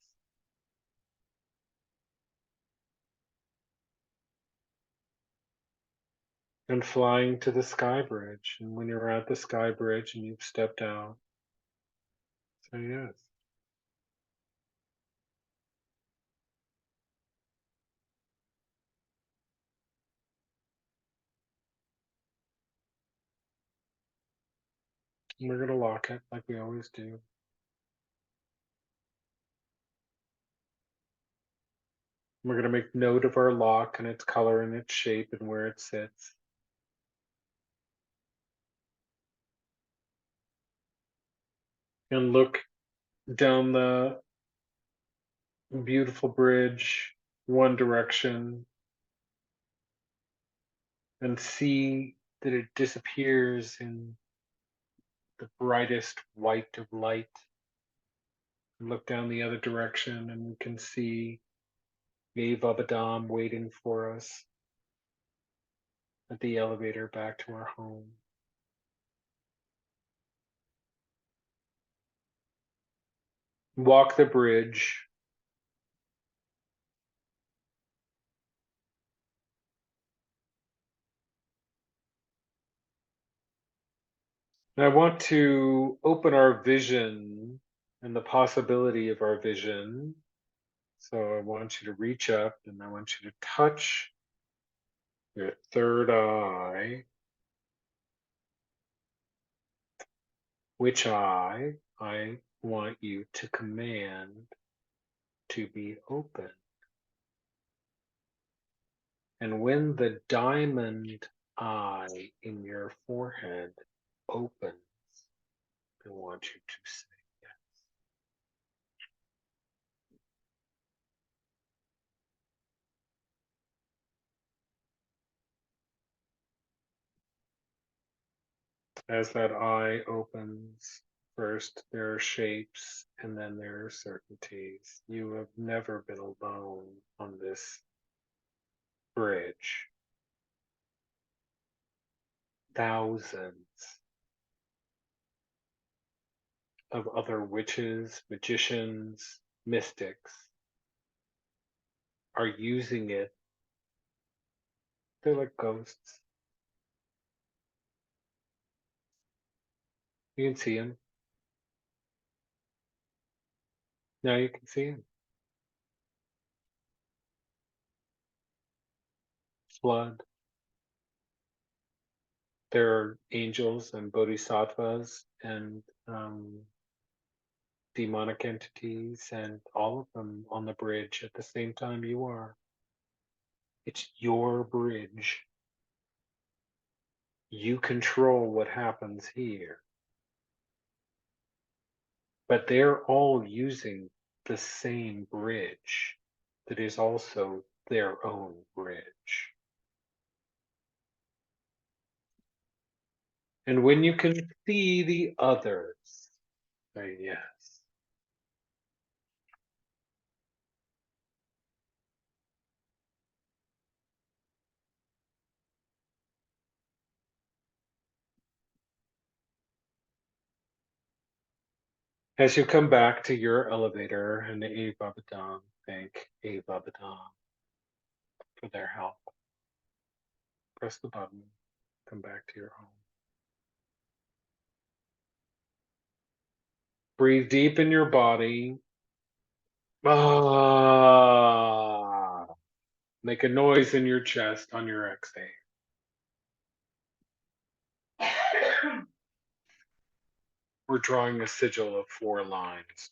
And flying to the sky bridge. And when you're at the sky bridge and you've stepped out, say yes. And we're going to lock it like we always do. We're going to make note of our lock and its color and its shape and where it sits. And look down the beautiful bridge, one direction, and see that it disappears in the brightest white of light. Look down the other direction and we can see Abadam waiting for us at the elevator back to our home. Walk the bridge. And I want to open our vision and the possibility of our vision. So I want you to reach up and I want you to touch your third eye. Which eye I want you to command to be open. And when the diamond eye in your forehead opens, I want you to say yes. As that eye opens, first there are shapes and then there are certainties. You have never been alone on this bridge. Thousands of other witches, magicians, mystics are using it. They're like ghosts. You can see them. Now you can see them. Flood. There are angels and bodhisattvas and demonic entities and all of them on the bridge at the same time you are. It's your bridge. You control what happens here. But they're all using the same bridge that is also their own bridge. And when you can see the others, say yes. As you come back to your elevator and the Abadam, thank Abadam for their help. Press the button, come back to your home. Breathe deep in your body. Ah, make a noise in your chest on your exhale. We're drawing a sigil of 4 lines.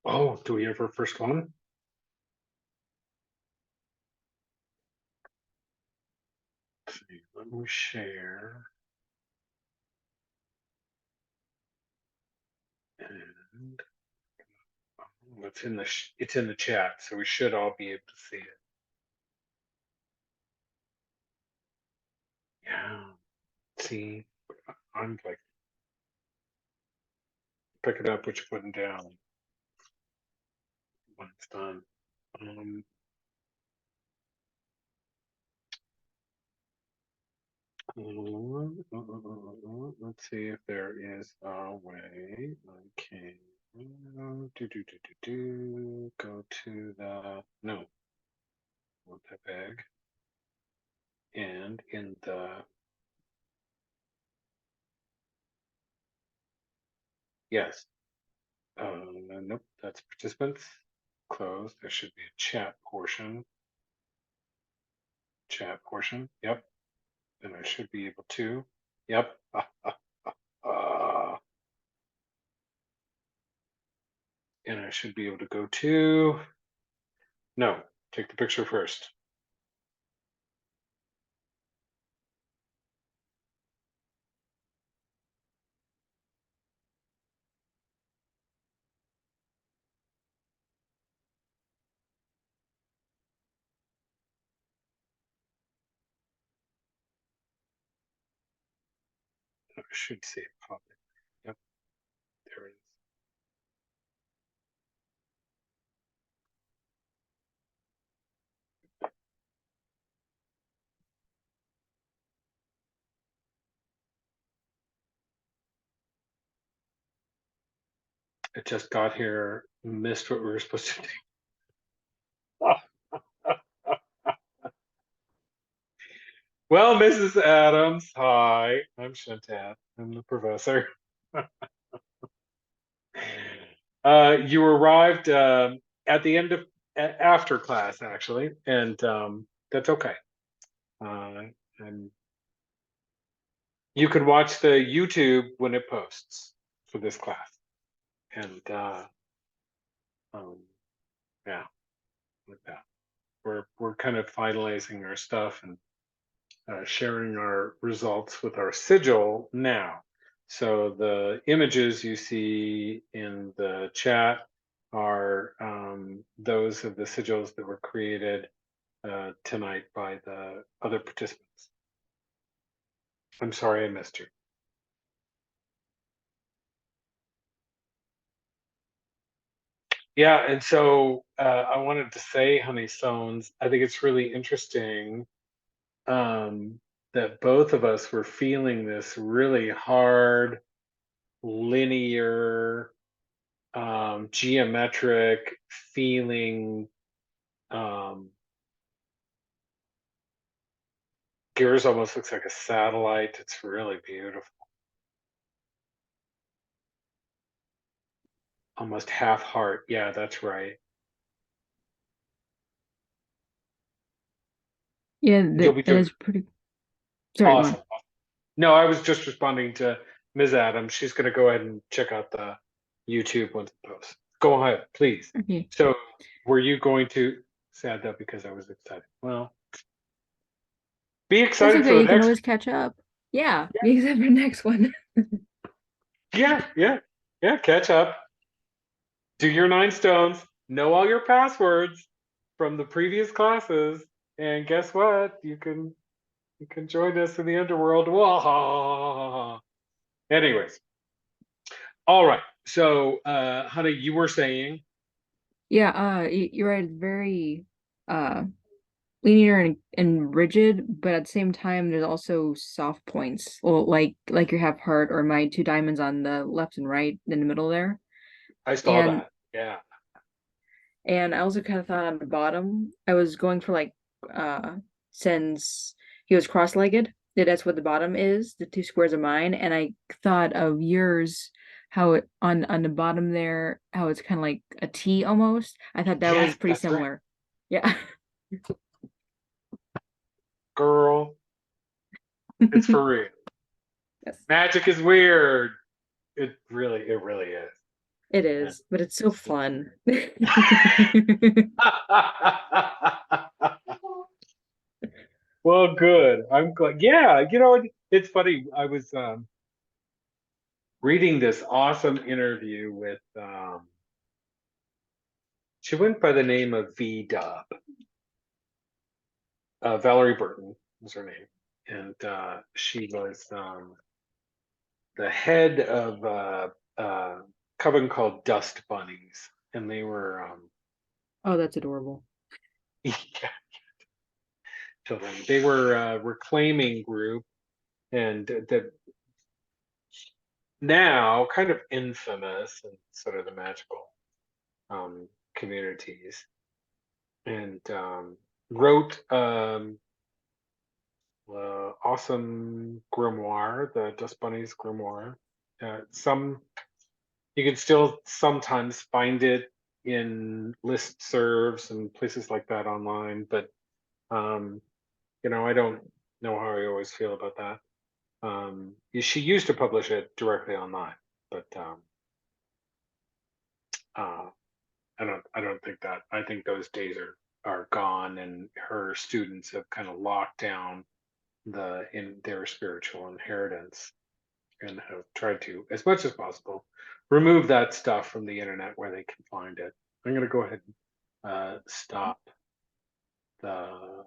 Oh, do we have our first one? Let's see, let me share. And it's in the it's in the chat, so we should all be able to see it. Yeah. See, I'm like pick it up what you're putting down when it's done. Um, let's see if there is a way I can go to the no, not that bag. And in the yes, nope, that's participants. Closed. There should be a chat portion. Chat portion. Yep. And I should be able to. Yep. And I should be able to go to. No, take the picture first. I should see it pop in. Yep, there it is. It just got here, missed what we were supposed to do. Well, Mrs. Adams, hi. I'm Shen Tat. I'm the professor. You arrived at the end of after class, actually, and that's okay. And you can watch the YouTube when it posts for this class, and um, yeah, like that. We're kind of finalizing our stuff and sharing our results with our sigil now. So the images you see in the chat are those of the sigils that were created tonight by the other participants. I'm sorry I missed you. Yeah, and so I wanted to say, Honey Stones, I think it's really interesting um, that both of us were feeling this really hard, linear, geometric feeling. Um, yours almost looks like a satellite. It's really beautiful. Almost half heart. Yeah, that's right. Yeah, You'll be that doing is pretty. Sorry, go on. awesome. No, I was just responding to Ms. Adams. She's going to go ahead and check out the YouTube once it posts. Go ahead, please. Okay. So, were you going to sad that because I was excited? Well, be That's excited for okay. the You can next. always catch up. Yeah, except for the next one. Yeah, yeah, yeah. Catch up. Do your 9 stones. Know all your passwords from the previous classes, and guess what? You can join us in the underworld. Wah. Anyways, all right. So, honey, you were saying. Yeah, you're right. It's very linear and rigid, but at the same time, there's also soft points. Well, like your half heart or my two diamonds on the left and right in the middle there. I saw And that. Yeah. and I also kind of thought on the bottom, I was going for like since he was cross-legged, that's what the bottom is, the two squares of mine, and I thought of yours, how it on the bottom there, how it's kind of like a T almost. I thought that Yes, was pretty that's right. similar. Yeah. Girl, it's for real. Yes. Magic is weird. It really is. It Yeah. is, but it's so fun. Well, good. I'm glad. Yeah, it's funny. I was reading this awesome interview with she went by the name of V Dub. Valerie Burton was her name. And she was the head of coven called Dust Bunnies. And they were Oh, that's adorable. yeah, children. They were a reclaiming group, and the now kind of infamous in sort of the magical communities, and wrote awesome grimoire, the Dust Bunnies grimoire. Some you can still sometimes find it in list serves and places like that online, but um, I don't know how I always feel about that. She used to publish it directly online, but uh, I don't think that. I think those days are gone, and her students have kind of locked down in their spiritual inheritance and have tried to, as much as possible, remove that stuff from the internet where they can find it. I'm going to go ahead and stop the